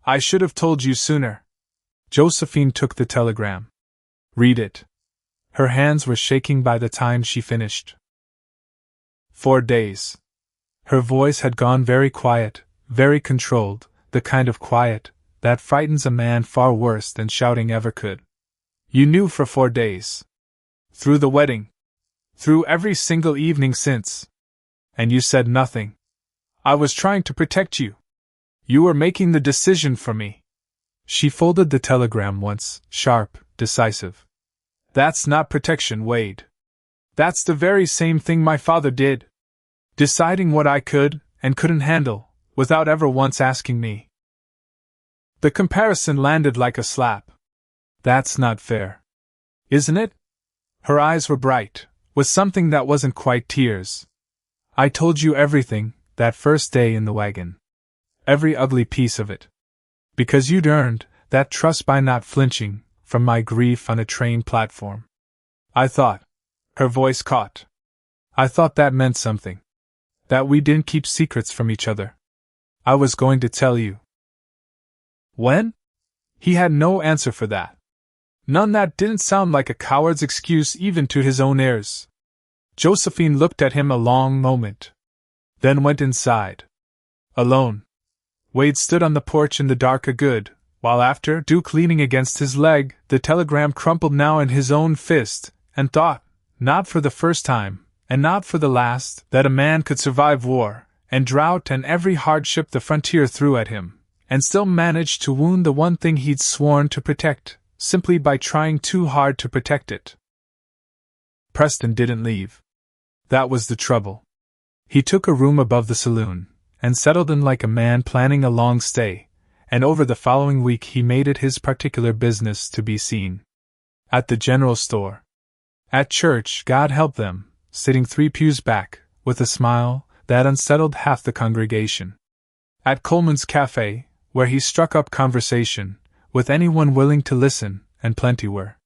[SPEAKER 1] "I should have told you sooner." Josephine took the telegram. "Read it." Her hands were shaking by the time she finished. 4 days. Her voice had gone very quiet, very controlled, the kind of quiet that frightens a man far worse than shouting ever could. "You knew for 4 days. Through the wedding. Through every single evening since. And you said nothing. I was trying to protect you. You were making the decision for me." She folded the telegram once, sharp, decisive. "That's not protection, Wade. That's the very same thing my father did. Deciding what I could and couldn't handle, without ever once asking me." The comparison landed like a slap. "That's not fair. Isn't it?" Her eyes were bright, with something that wasn't quite tears. "I told you everything, that first day in the wagon. Every ugly piece of it. Because you'd earned that trust by not flinching from my grief on a train platform. I thought. Her voice caught. I thought that meant something. That we didn't keep secrets from each other. I was going to tell you. When? He had no answer for that. None that didn't sound like a coward's excuse even to his own heirs. Josephine looked at him a long moment. Then went inside. Alone. Wade stood on the porch in the dark a good while after, Duke leaning against his leg, the telegram crumpled now in his own fist, and thought, not for the first time, and not for the last, that a man could survive war, and drought and every hardship the frontier threw at him, and still manage to wound the one thing he'd sworn to protect, simply by trying too hard to protect it. Preston didn't leave. That was the trouble. He took a room above the saloon, and settled in like a man planning a long stay, and over the following week he made it his particular business to be seen. At the general store. At church, God help them, sitting 3 pews back, with a smile that unsettled half the congregation. At Coleman's Cafe, where he struck up conversation with anyone willing to listen, and plenty were.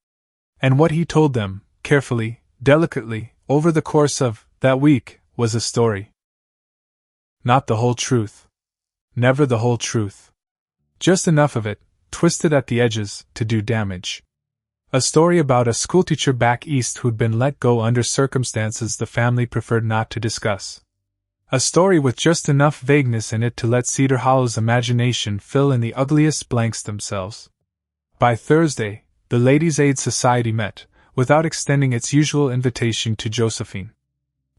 [SPEAKER 1] And what he told them, carefully, delicately, over the course of that week, was a story. Not the whole truth. Never the whole truth. Just enough of it, twisted at the edges, to do damage. A story about a schoolteacher back east who'd been let go under circumstances the family preferred not to discuss. A story with just enough vagueness in it to let Cedar Hollow's imagination fill in the ugliest blanks themselves. By Thursday, the Ladies' Aid Society met, without extending its usual invitation to Josephine.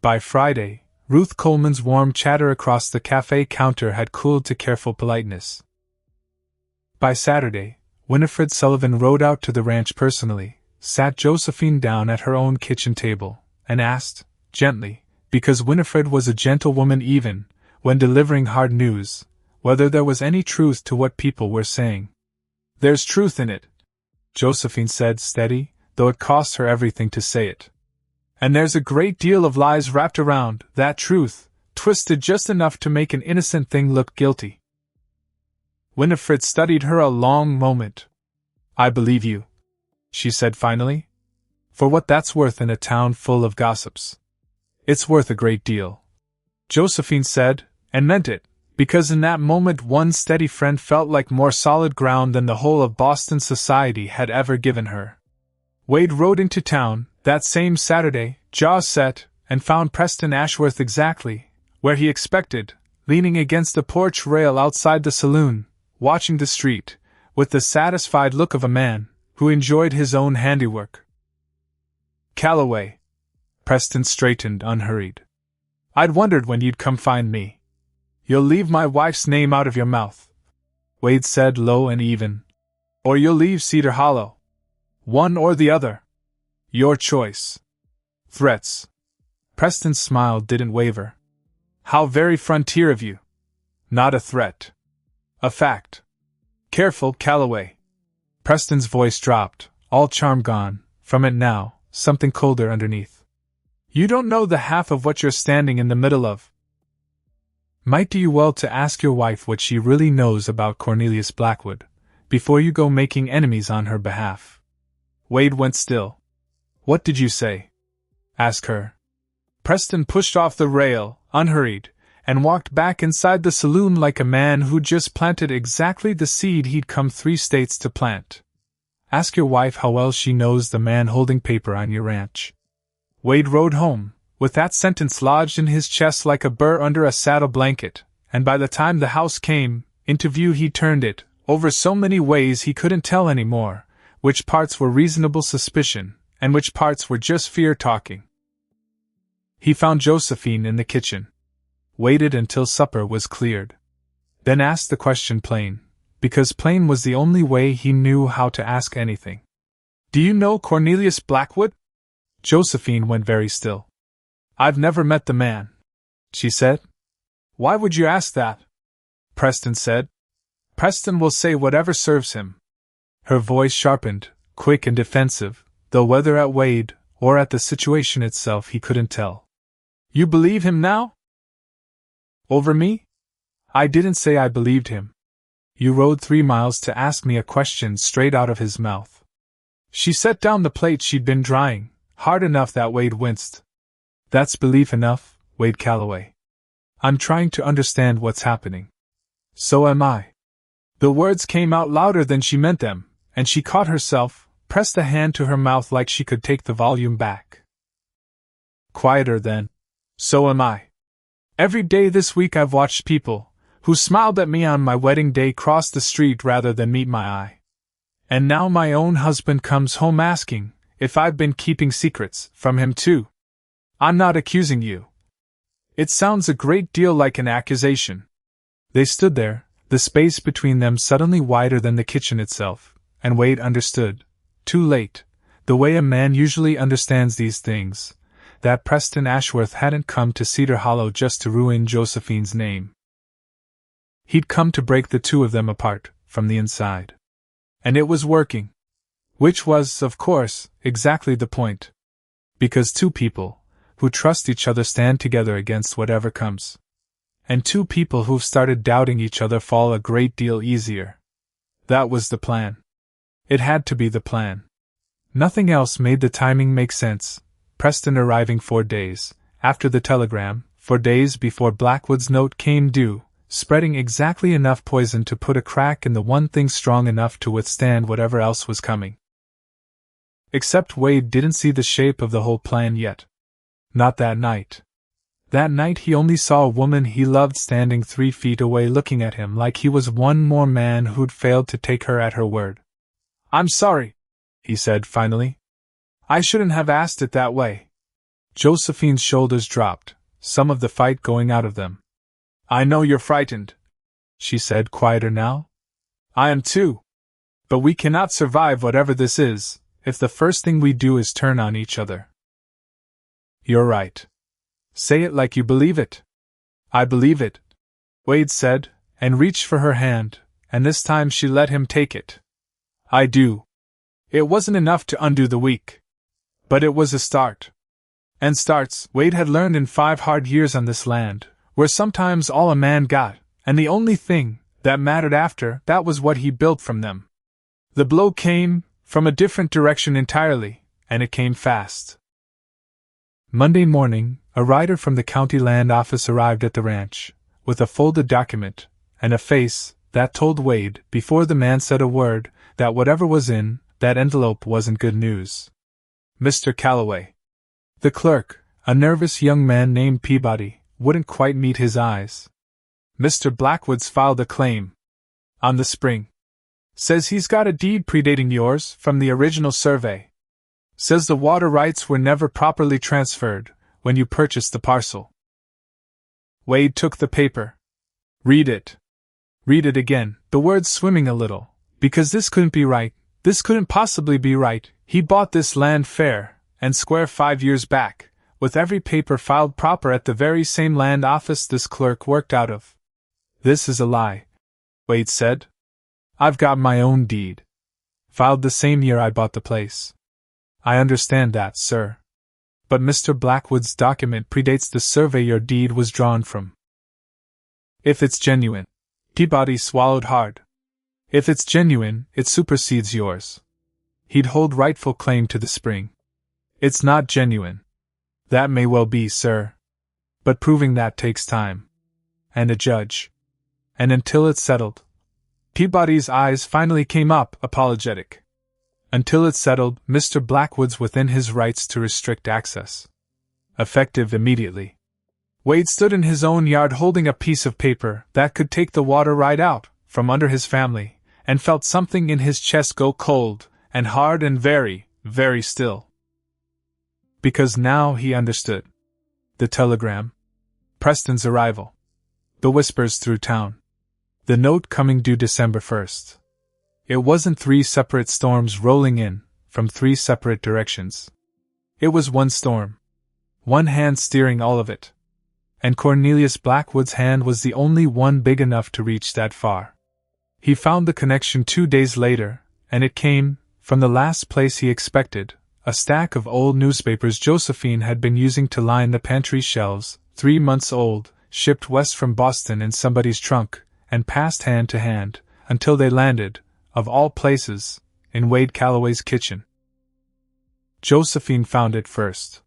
[SPEAKER 1] By Friday, Ruth Coleman's warm chatter across the cafe counter had cooled to careful politeness. By Saturday, Winifred Sullivan rode out to the ranch personally, sat Josephine down at her own kitchen table, and asked, gently, because Winifred was a gentlewoman even when delivering hard news, whether there was any truth to what people were saying. There's truth in it, Josephine said, steady, though it cost her everything to say it. And there's a great deal of lies wrapped around that truth, twisted just enough to make an innocent thing look guilty. Winifred studied her a long moment. I believe you, she said finally. For what that's worth in a town full of gossips. It's worth a great deal, Josephine said, and meant it, because in that moment one steady friend felt like more solid ground than the whole of Boston society had ever given her. Wade rode into town that same Saturday, jaws set, and found Preston Ashworth exactly where he expected, leaning against the porch rail outside the saloon, watching the street, with the satisfied look of a man who enjoyed his own handiwork. Calloway. Preston straightened unhurried. I'd wondered when you'd come find me. You'll leave my wife's name out of your mouth, Wade said low and even. Or you'll leave Cedar Hollow. One or the other. Your choice. Threats. Preston's smile didn't waver. How very frontier of you. Not a threat. A fact. Careful, Calloway. Preston's voice dropped, all charm gone, from it now, something colder underneath. You don't know the half of what you're standing in the middle of. Might do you well to ask your wife what she really knows about Cornelius Blackwood, before you go making enemies on her behalf. Wade went still. What did you say? Ask her. Preston pushed off the rail, unhurried, and walked back inside the saloon like a man who'd just planted exactly the seed he'd come 3 states to plant. Ask your wife how well she knows the man holding paper on your ranch. Wade rode home, with that sentence lodged in his chest like a burr under a saddle blanket, and by the time the house came into view he turned it over so many ways he couldn't tell any more, which parts were reasonable suspicion, and which parts were just fear talking. He found Josephine in the kitchen. Waited until supper was cleared. Then asked the question plain, because plain was the only way he knew how to ask anything. Do you know Cornelius Blackwood? Josephine went very still. I've never met the man, she said. Why would you ask that? Preston said. Preston will say whatever serves him. Her voice sharpened, quick and defensive, though whether at Wade or at the situation itself he couldn't tell. You believe him now? Over me? I didn't say I believed him. You rode 3 miles to ask me a question straight out of his mouth. She set down the plate she'd been drying, hard enough that Wade winced. That's belief enough, Wade Calloway. I'm trying to understand what's happening. So am I. The words came out louder than she meant them, and she caught herself, pressed a hand to her mouth like she could take the volume back. Quieter then. So am I. Every day this week I've watched people who smiled at me on my wedding day cross the street rather than meet my eye. And now my own husband comes home asking if I've been keeping secrets from him too. I'm not accusing you. It sounds a great deal like an accusation. They stood there, the space between them suddenly wider than the kitchen itself, and Wade understood, too late, the way a man usually understands these things, that Preston Ashworth hadn't come to Cedar Hollow just to ruin Josephine's name. He'd come to break the two of them apart, from the inside. And it was working. Which was, of course, exactly the point. Because two people who trust each other stand together against whatever comes. And two people who've started doubting each other fall a great deal easier. That was the plan. It had to be the plan. Nothing else made the timing make sense. Preston arriving 4 days after the telegram, 4 days before Blackwood's note came due, spreading exactly enough poison to put a crack in the one thing strong enough to withstand whatever else was coming. Except Wade didn't see the shape of the whole plan yet. Not that night. That night he only saw a woman he loved standing 3 feet away looking at him like he was one more man who'd failed to take her at her word. I'm sorry, he said finally. I shouldn't have asked it that way. Josephine's shoulders dropped, some of the fight going out of them. I know you're frightened, she said, quieter now. I am too. But we cannot survive whatever this is, if the first thing we do is turn on each other. You're right. Say it like you believe it. I believe it, Wade said, and reached for her hand, and this time she let him take it. I do. It wasn't enough to undo the weak. But it was a start. And starts, Wade had learned in 5 hard years on this land, were sometimes all a man got, and the only thing that mattered after that was what he built from them. The blow came from a different direction entirely, and it came fast. Monday morning, a rider from the county land office arrived at the ranch, with a folded document, and a face that told Wade, before the man said a word, that whatever was in that envelope wasn't good news. Mr. Calloway. The clerk, a nervous young man named Peabody, wouldn't quite meet his eyes. Mr. Blackwood's filed a claim on the spring. Says he's got a deed predating yours from the original survey. Says the water rights were never properly transferred when you purchased the parcel. Wade took the paper. Read it. Read it again, the words swimming a little. Because this couldn't be right. This couldn't possibly be right. He bought this land fair and square 5 years back, with every paper filed proper at the very same land office this clerk worked out of. This is a lie, Wade said. I've got my own deed. Filed the same year I bought the place. I understand that, sir. But Mr. Blackwood's document predates the survey your deed was drawn from. If it's genuine. Peabody swallowed hard. If it's genuine, it supersedes yours. He'd hold rightful claim to the spring. It's not genuine. That may well be, sir. But proving that takes time. And a judge. And until it's settled. Peabody's eyes finally came up, apologetic. Until it's settled, Mr. Blackwood's within his rights to restrict access. Effective immediately. Wade stood in his own yard holding a piece of paper that could take the water right out from under his family, and felt something in his chest go cold, and hard and very, very still. Because now he understood. The telegram. Preston's arrival. The whispers through town. The note coming due December 1st. It wasn't 3 separate storms rolling in, from 3 separate directions. It was one storm. One hand steering all of it. And Cornelius Blackwood's hand was the only one big enough to reach that far. He found the connection 2 days later, and it came from the last place he expected, a stack of old newspapers Josephine had been using to line the pantry shelves, 3 months old, shipped west from Boston in somebody's trunk, and passed hand to hand, until they landed, of all places, in Wade Calloway's kitchen. Josephine found it first.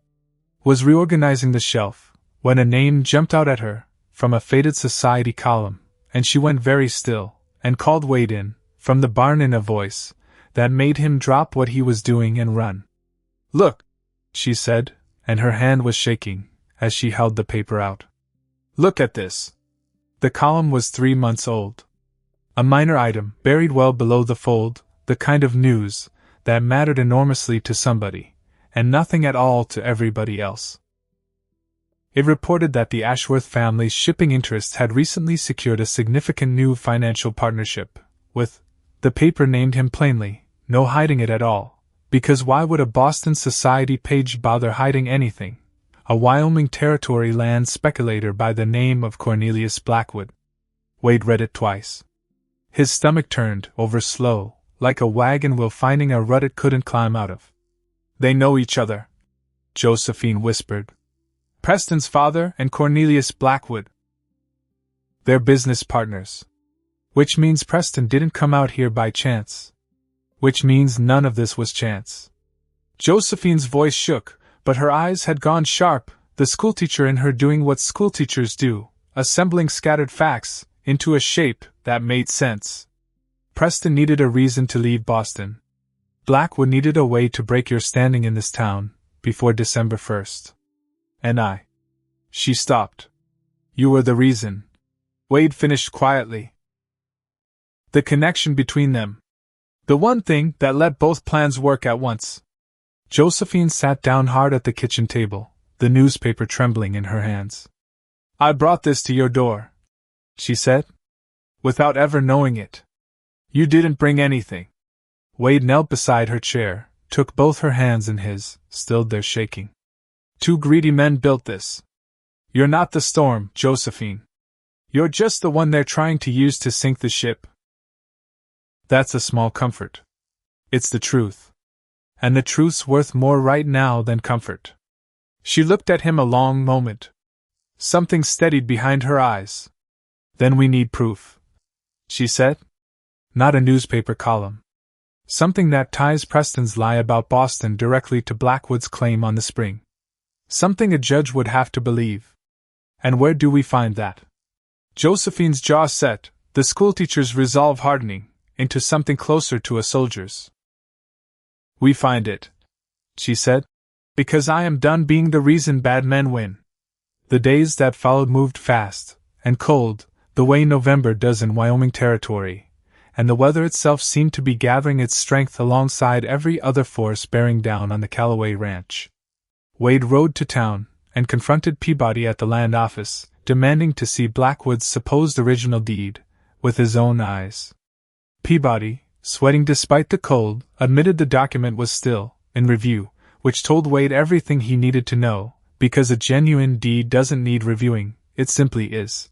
[SPEAKER 1] Was reorganizing the shelf, when a name jumped out at her, from a faded society column, and she went very still, and called Wade in, from the barn in a voice that made him drop what he was doing and run. "Look," she said, and her hand was shaking, as she held the paper out. "Look at this." The column was 3 months old. A minor item, buried well below the fold, the kind of news that mattered enormously to somebody, and nothing at all to everybody else. It reported that the Ashworth family's shipping interests had recently secured a significant new financial partnership, with, the paper named him plainly, no hiding it at all, because why would a Boston society page bother hiding anything? A Wyoming Territory land speculator by the name of Cornelius Blackwood. Wade read it twice. His stomach turned over slow, like a wagon wheel finding a rut it couldn't climb out of. "They know each other," Josephine whispered. "Preston's father and Cornelius Blackwood. They're business partners. Which means Preston didn't come out here by chance. Which means none of this was chance." Josephine's voice shook, but her eyes had gone sharp, the schoolteacher in her doing what schoolteachers do, assembling scattered facts into a shape that made sense. Preston needed a reason to leave Boston. Blackwood needed a way to break your standing in this town, before December 1st. And I. She stopped. "You were the reason," Wade finished quietly. "The connection between them. The one thing that let both plans work at once." Josephine sat down hard at the kitchen table, the newspaper trembling in her hands. "I brought this to your door," she said, "without ever knowing it. You didn't bring anything." Wade knelt beside her chair, took both her hands in his, stilled their shaking. "Two greedy men built this. You're not the storm, Josephine. You're just the one they're trying to use to sink the ship." "That's a small comfort. It's the truth. And the truth's worth more right now than comfort." She looked at him a long moment. Something steadied behind her eyes. "Then we need proof," she said. "Not a newspaper column. Something that ties Preston's lie about Boston directly to Blackwood's claim on the spring. Something a judge would have to believe. And where do we find that?" Josephine's jaw set, the schoolteacher's resolve hardening into something closer to a soldier's. "We find it," she said, "because I am done being the reason bad men win." The days that followed moved fast and cold, the way November does in Wyoming Territory, and the weather itself seemed to be gathering its strength alongside every other force bearing down on the Calloway ranch. Wade rode to town and confronted Peabody at the land office, demanding to see Blackwood's supposed original deed with his own eyes. Peabody, sweating despite the cold, admitted the document was still in review, which told Wade everything he needed to know, because a genuine deed doesn't need reviewing, it simply is.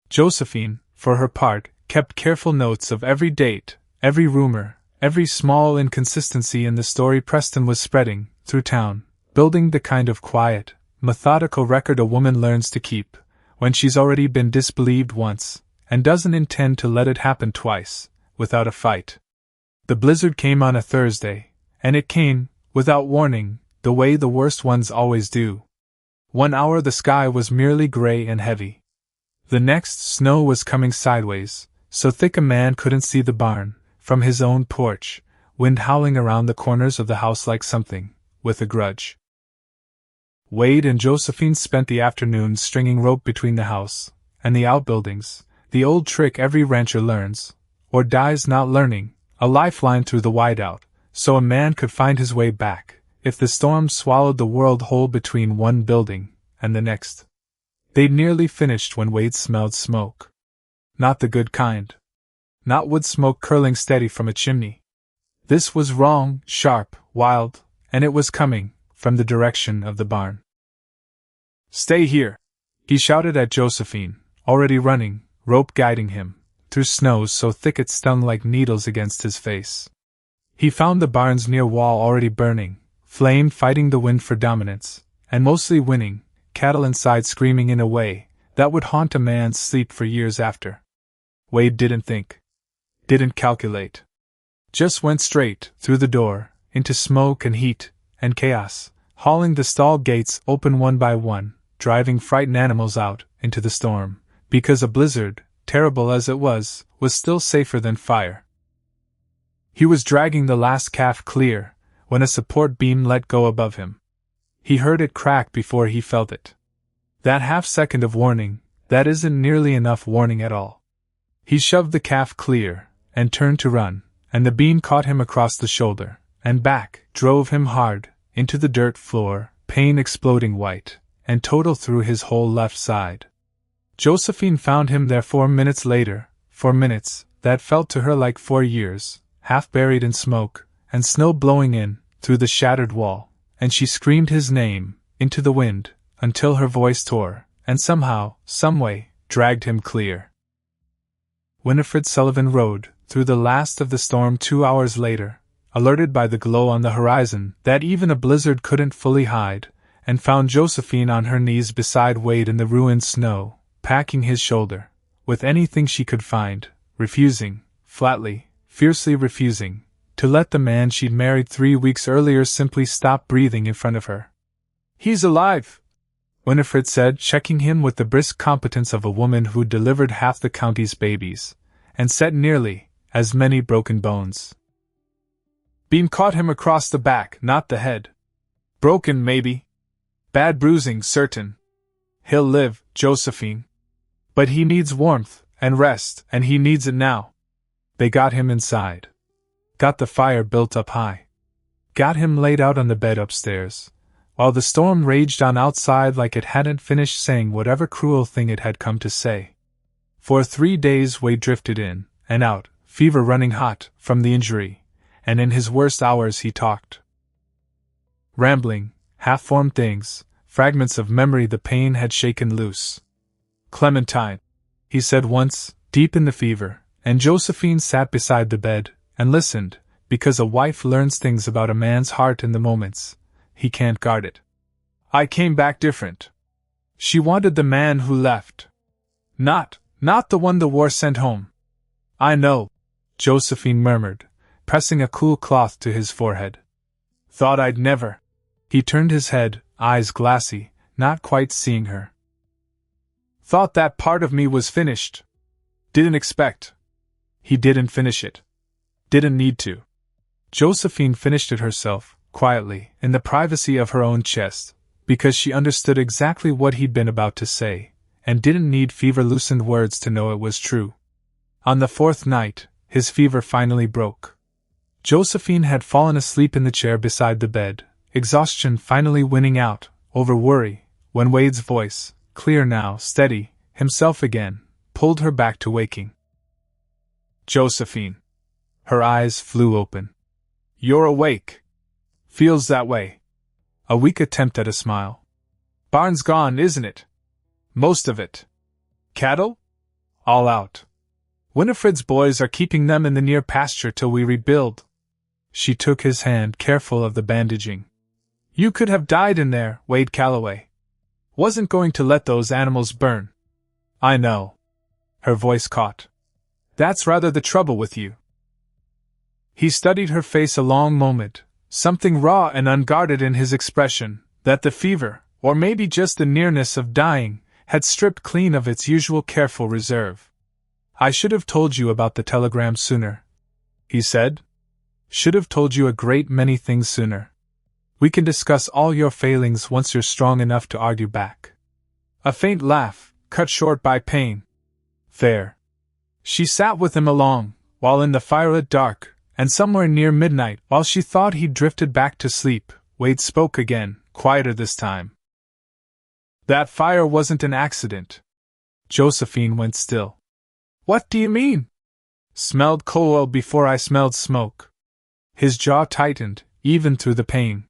[SPEAKER 1] Josephine, for her part, kept careful notes of every date, every rumor, every small inconsistency in the story Preston was spreading through town, building the kind of quiet, methodical record a woman learns to keep when she's already been disbelieved once and doesn't intend to let it happen twice, without a fight. The blizzard came on a Thursday, and it came, without warning, the way the worst ones always do. 1 hour the sky was merely gray and heavy. The next, snow was coming sideways, so thick a man couldn't see the barn, from his own porch, wind howling around the corners of the house like something, with a grudge. Wade and Josephine spent the afternoons stringing rope between the house and the outbuildings, the old trick every rancher learns, or dies not learning, a lifeline through the whiteout, so a man could find his way back, if the storm swallowed the world whole between one building and the next. They'd nearly finished when Wade smelled smoke. Not the good kind. Not wood smoke curling steady from a chimney. This was wrong, sharp, wild, and it was coming from the direction of the barn. "Stay here!" he shouted at Josephine, already running, rope guiding him, through snow so thick it stung like needles against his face. He found the barn's near wall already burning, flame fighting the wind for dominance, and mostly winning, cattle inside screaming in a way that would haunt a man's sleep for years after. Wade didn't think. Didn't calculate. Just went straight through the door, into smoke and heat and chaos, hauling the stall gates open one by one, driving frightened animals out into the storm, because a blizzard, terrible as it was still safer than fire. He was dragging the last calf clear, when a support beam let go above him. He heard it crack before he felt it. That half-second of warning, that isn't nearly enough warning at all. He shoved the calf clear, and turned to run, and the beam caught him across the shoulder, and back, drove him hard, into the dirt floor, pain exploding white, and total through his whole left side. Josephine found him there 4 minutes later, 4 minutes, that felt to her like 4 years, half buried in smoke, and snow blowing in, through the shattered wall, and she screamed his name, into the wind, until her voice tore, and somehow, someway, dragged him clear. Winifred Sullivan rode through the last of the storm 2 hours later, alerted by the glow on the horizon that even a blizzard couldn't fully hide, and found Josephine on her knees beside Wade in the ruined snow, packing his shoulder, with anything she could find, refusing, flatly, fiercely refusing, to let the man she'd married 3 weeks earlier simply stop breathing in front of her. "He's alive," Winifred said, checking him with the brisk competence of a woman who'd delivered half the county's babies, and set nearly as many broken bones. "Beam caught him across the back, not the head. Broken, maybe. Bad bruising, certain. He'll live, Josephine. But he needs warmth and rest, and he needs it now." They got him inside. Got the fire built up high. Got him laid out on the bed upstairs, while the storm raged on outside like it hadn't finished saying whatever cruel thing it had come to say. For 3 days Wade drifted in and out, fever running hot from the injury, and in his worst hours he talked. Rambling, half-formed things, fragments of memory the pain had shaken loose. "Clementine," he said once, deep in the fever, and Josephine sat beside the bed and listened, because a wife learns things about a man's heart in the moments he can't guard it. "I came back different. She wanted the man who left. Not the one the war sent home." "I know," Josephine murmured, pressing a cool cloth to his forehead. "Thought I'd never." He turned his head, eyes glassy, not quite seeing her. "Thought that part of me was finished. Didn't expect." He didn't finish it. Didn't need to. Josephine finished it herself, quietly, in the privacy of her own chest, because she understood exactly what he'd been about to say, and didn't need fever-loosened words to know it was true. On the 4th night, his fever finally broke. Josephine had fallen asleep in the chair beside the bed, exhaustion finally winning out over worry, when Wade's voice, clear now, steady, himself again, pulled her back to waking. "Josephine." Her eyes flew open. "You're awake." "Feels that way." A weak attempt at a smile. "Barn's gone, isn't it?" "Most of it." "Cattle?" "All out. Winifred's boys are keeping them in the near pasture till we rebuild." She took his hand, careful of the bandaging. "You could have died in there, Wade Calloway. Wasn't going to let those animals burn." "I know." Her voice caught. "That's rather the trouble with you." He studied her face a long moment, something raw and unguarded in his expression, that the fever, or maybe just the nearness of dying, had stripped clean of its usual careful reserve. "I should have told you about the telegram sooner," he said. "Should have told you a great many things sooner. We can discuss all your failings once you're strong enough to argue back." A faint laugh, cut short by pain. "There." She sat with him along, while in the firelit dark, and somewhere near midnight, while she thought he'd drifted back to sleep, Wade spoke again, quieter this time. "That fire wasn't an accident." Josephine went still. "What do you mean?" "Smelled coal before I smelled smoke." His jaw tightened, even through the pain.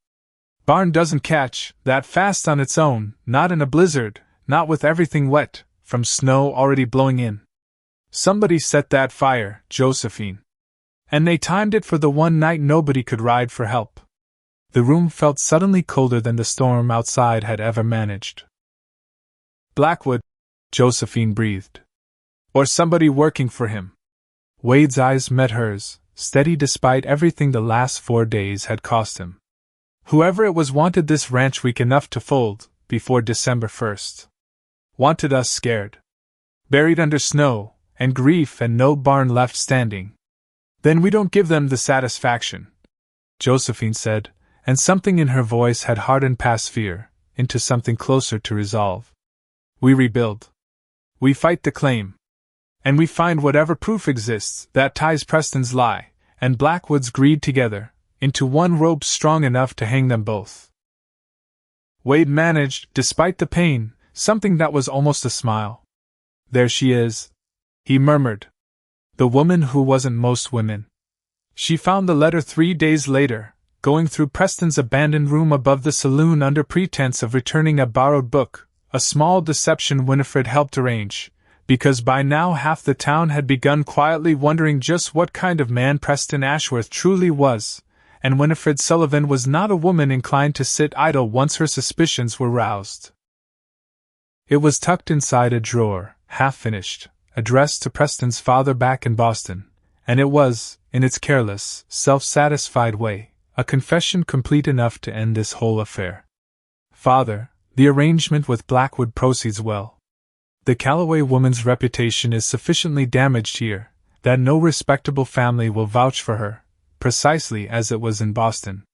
[SPEAKER 1] "Barn doesn't catch that fast on its own, not in a blizzard, not with everything wet, from snow already blowing in. Somebody set that fire, Josephine. And they timed it for the one night nobody could ride for help." The room felt suddenly colder than the storm outside had ever managed. "Blackwood," Josephine breathed. Or somebody working for him. Wade's eyes met hers, steady despite everything the last 4 days had cost him. Whoever it was wanted this ranch weak enough to fold, before December 1st. Wanted us scared. Buried under snow, and grief and no barn left standing. Then we don't give them the satisfaction, Josephine said, and something in her voice had hardened past fear, into something closer to resolve. We rebuild. We fight the claim. And we find whatever proof exists that ties Preston's lie and Blackwood's greed together into one rope strong enough to hang them both. Wade managed, despite the pain, something that was almost a smile. There she is, he murmured. The woman who wasn't most women. She found the letter 3 days later, going through Preston's abandoned room above the saloon under pretense of returning a borrowed book, a small deception Winifred helped arrange, because by now half the town had begun quietly wondering just what kind of man Preston Ashworth truly was, and Winifred Sullivan was not a woman inclined to sit idle once her suspicions were roused. It was tucked inside a drawer, half-finished, addressed to Preston's father back in Boston, and it was, in its careless, self-satisfied way, a confession complete enough to end this whole affair. Father, the arrangement with Blackwood proceeds well. The Calloway woman's reputation is sufficiently damaged here that no respectable family will vouch for her, precisely as it was in Boston.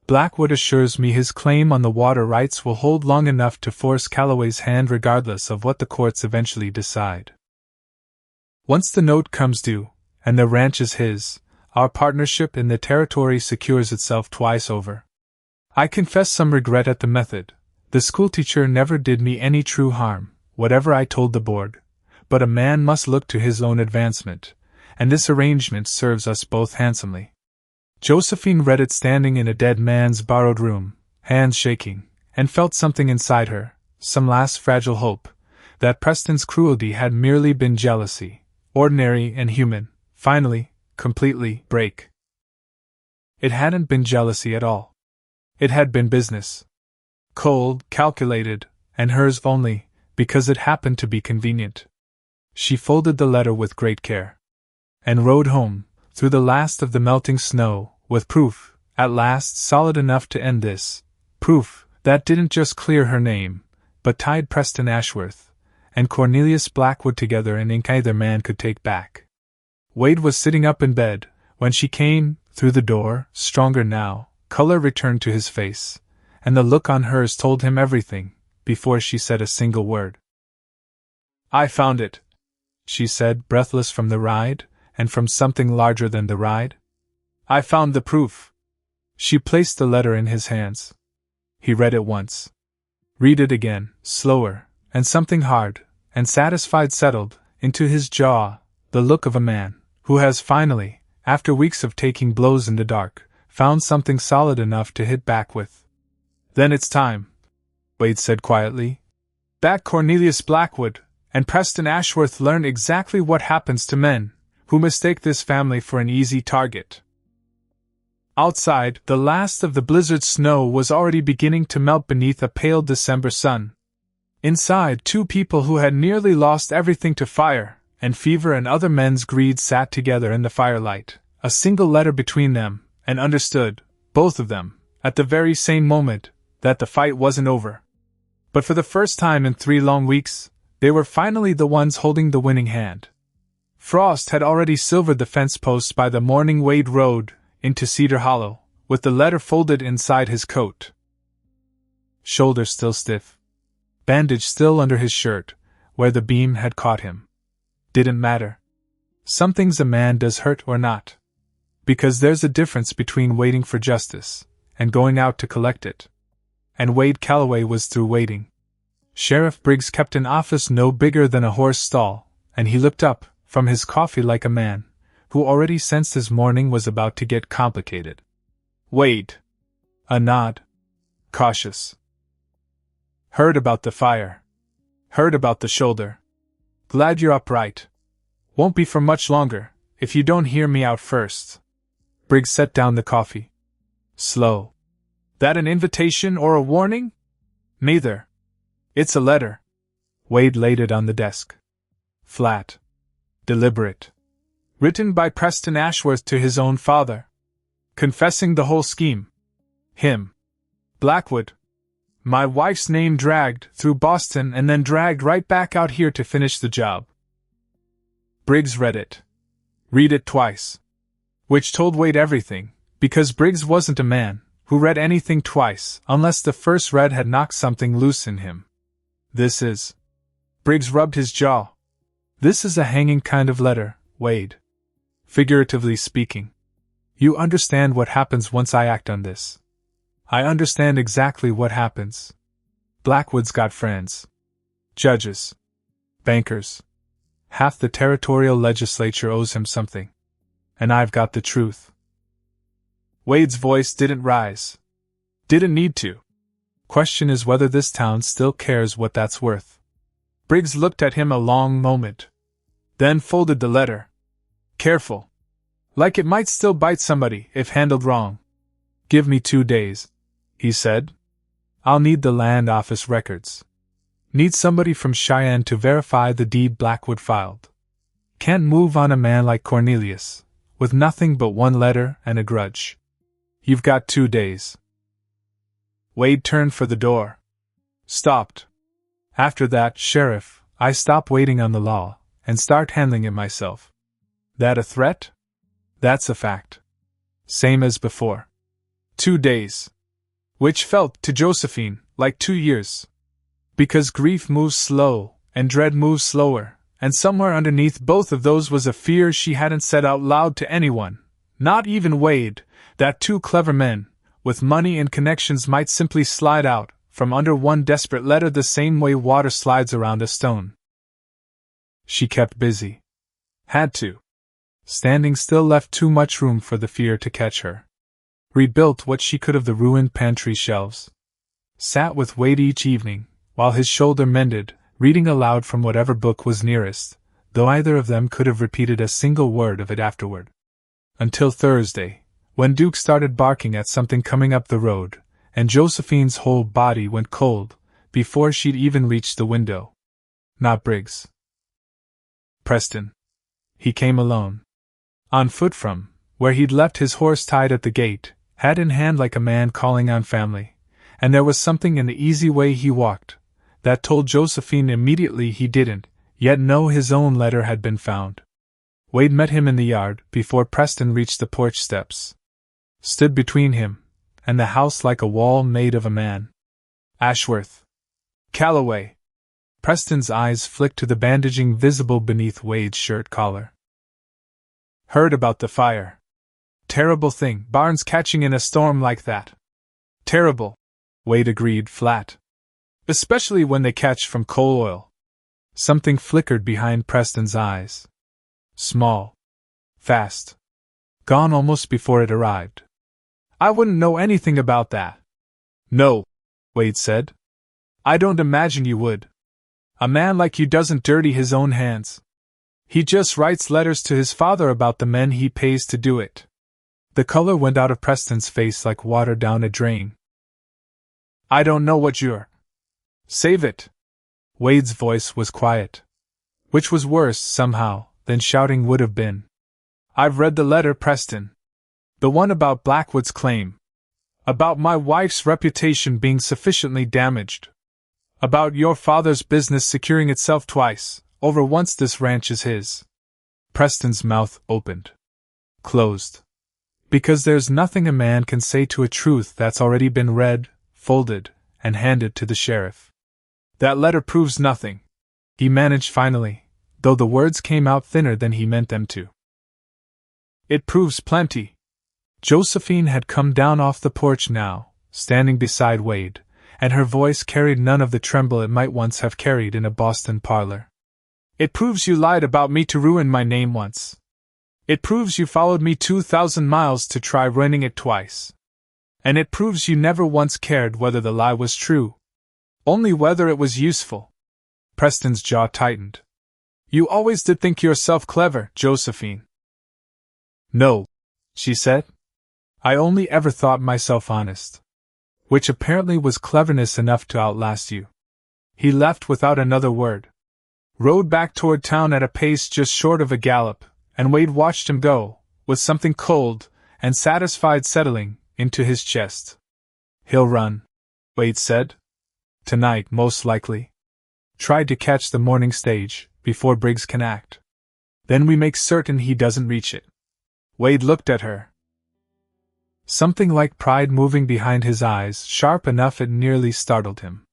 [SPEAKER 1] Blackwood assures me his claim on the water rights will hold long enough to force Calloway's hand regardless of what the courts eventually decide. Once the note comes due, and the ranch is his, our partnership in the territory secures itself twice over. I confess some regret at the method. The schoolteacher never did me any true harm, whatever I told the board, but a man must look to his own advancement, and this arrangement serves us both handsomely. Josephine read it standing in a dead man's borrowed room, hands shaking, and felt something inside her, some last fragile hope, that Preston's cruelty had merely been jealousy, ordinary and human, finally, completely break. It hadn't been jealousy at all. It had been business. Cold, calculated, and hers only, because it happened to be convenient. She folded the letter with great care, and rode home, through the last of the melting snow, with proof, at last solid enough to end this, proof that didn't just clear her name, but tied Preston Ashworth and Cornelius Blackwood together in ink either man could take back. Wade was sitting up in bed when she came through the door, stronger now, color returned to his face, and the look on hers told him everything, before she said a single word. I found it, she said, breathless from the ride, and from something larger than the ride. I found the proof. She placed the letter in his hands. He read it once. Read it again, slower, and something hard and satisfied settled into his jaw, the look of a man who has finally, after weeks of taking blows in the dark, found something solid enough to hit back with. Then it's time, Wade said quietly. Back Cornelius Blackwood and Preston Ashworth learn exactly what happens to men who mistake this family for an easy target. Outside, the last of the blizzard snow was already beginning to melt beneath a pale December sun. Inside, 2 people who had nearly lost everything to fire and fever and other men's greed sat together in the firelight, a single letter between them, and understood, both of them, at the very same moment, that the fight wasn't over. But for the first time in 3 long weeks, they were finally the ones holding the winning hand. Frost had already silvered the fence posts by the morning Wade rode into Cedar Hollow, with the letter folded inside his coat. Shoulder still stiff. Bandage still under his shirt, where the beam had caught him. Didn't matter. Some things a man does hurt or not. Because there's a difference between waiting for justice and going out to collect it. And Wade Calloway was through waiting. Sheriff Briggs kept an office no bigger than a horse stall, and he looked up from his coffee like a man who already sensed his morning was about to get complicated. Wade. A nod. Cautious. Heard about the fire. Heard about the shoulder. Glad you're upright. Won't be for much longer, if you don't hear me out first. Briggs set down the coffee. Slow. That an invitation or a warning? Neither. It's a letter. Wade laid it on the desk. Flat. Deliberate. Written by Preston Ashworth to his own father. Confessing the whole scheme. Him. Blackwood. My wife's name dragged through Boston and then dragged right back out here to finish the job. Briggs read it. Read it twice. Which told Wade everything, because Briggs wasn't a man who read anything twice unless the first read had knocked something loose in him. This is. Briggs rubbed his jaw. This is a hanging kind of letter, Wade. Figuratively speaking. You understand what happens once I act on this. I understand exactly what happens. Blackwood's got friends. Judges. Bankers. Half the territorial legislature owes him something. And I've got the truth. Wade's voice didn't rise. Didn't need to. Question is whether this town still cares what that's worth. Briggs looked at him a long moment. Then folded the letter. Careful. Like it might still bite somebody if handled wrong. Give me 2 days, he said. I'll need the land office records. Need somebody from Cheyenne to verify the deed Blackwood filed. Can't move on a man like Cornelius, with nothing but one letter and a grudge. You've got 2 days. Wade turned for the door. Stopped. After that, Sheriff, I stop waiting on the law and start handling it myself. That a threat? That's a fact. Same as before. 2 days. Which felt, to Josephine, like 2 years. Because grief moves slow, and dread moves slower, and somewhere underneath both of those was a fear she hadn't said out loud to anyone, not even Wade, that 2 clever men, with money and connections might simply slide out from under one desperate letter the same way water slides around a stone. She kept busy. Had to. Standing still left too much room for the fear to catch her. Rebuilt what she could of the ruined pantry shelves. Sat with Wade each evening, while his shoulder mended, reading aloud from whatever book was nearest, though either of them could have repeated a single word of it afterward. Until Thursday, when Duke started barking at something coming up the road, and Josephine's whole body went cold, before she'd even reached the window. Not Briggs. Preston. He came alone. On foot from where he'd left his horse tied at the gate, hat in hand like a man calling on family, and there was something in the easy way he walked that told Josephine immediately he didn't yet know his own letter had been found. Wade met him in the yard before Preston reached the porch steps. Stood between him and the house like a wall made of a man. Ashworth. Calloway. Preston's eyes flicked to the bandaging visible beneath Wade's shirt collar. Heard about the fire. Terrible thing, barns catching in a storm like that. Terrible, Wade agreed flat. Especially when they catch from coal oil. Something flickered behind Preston's eyes. Small. Fast. Gone almost before it arrived. I wouldn't know anything about that. No, Wade said. I don't imagine you would. A man like you doesn't dirty his own hands. He just writes letters to his father about the men he pays to do it. The color went out of Preston's face like water down a drain. I don't know what you're. Save it. Wade's voice was quiet. Which was worse, somehow, than shouting would have been. I've read the letter, Preston. The one about Blackwood's claim. About my wife's reputation being sufficiently damaged. About your father's business securing itself twice, over once this ranch is his. Preston's mouth opened. Closed. Because there's nothing a man can say to a truth that's already been read, folded, and handed to the sheriff. That letter proves nothing, he managed finally, though the words came out thinner than he meant them to. It proves plenty. Josephine had come down off the porch now, standing beside Wade, and her voice carried none of the tremble it might once have carried in a Boston parlor. It proves you lied about me to ruin my name once. It proves you followed me 2,000 miles to try ruining it twice. And it proves you never once cared whether the lie was true. Only whether it was useful. Preston's jaw tightened. You always did think yourself clever, Josephine. No, she said. I only ever thought myself honest. Which apparently was cleverness enough to outlast you. He left without another word. rode back toward town at a pace just short of a gallop, and Wade watched him go, with something cold and satisfied settling into his chest. "He'll run," Wade said. "Tonight, most likely. Tried to catch the morning stage, before Briggs can act. Then we make certain he doesn't reach it." Wade looked at her. Something like pride moving behind his eyes, sharp enough it nearly startled him.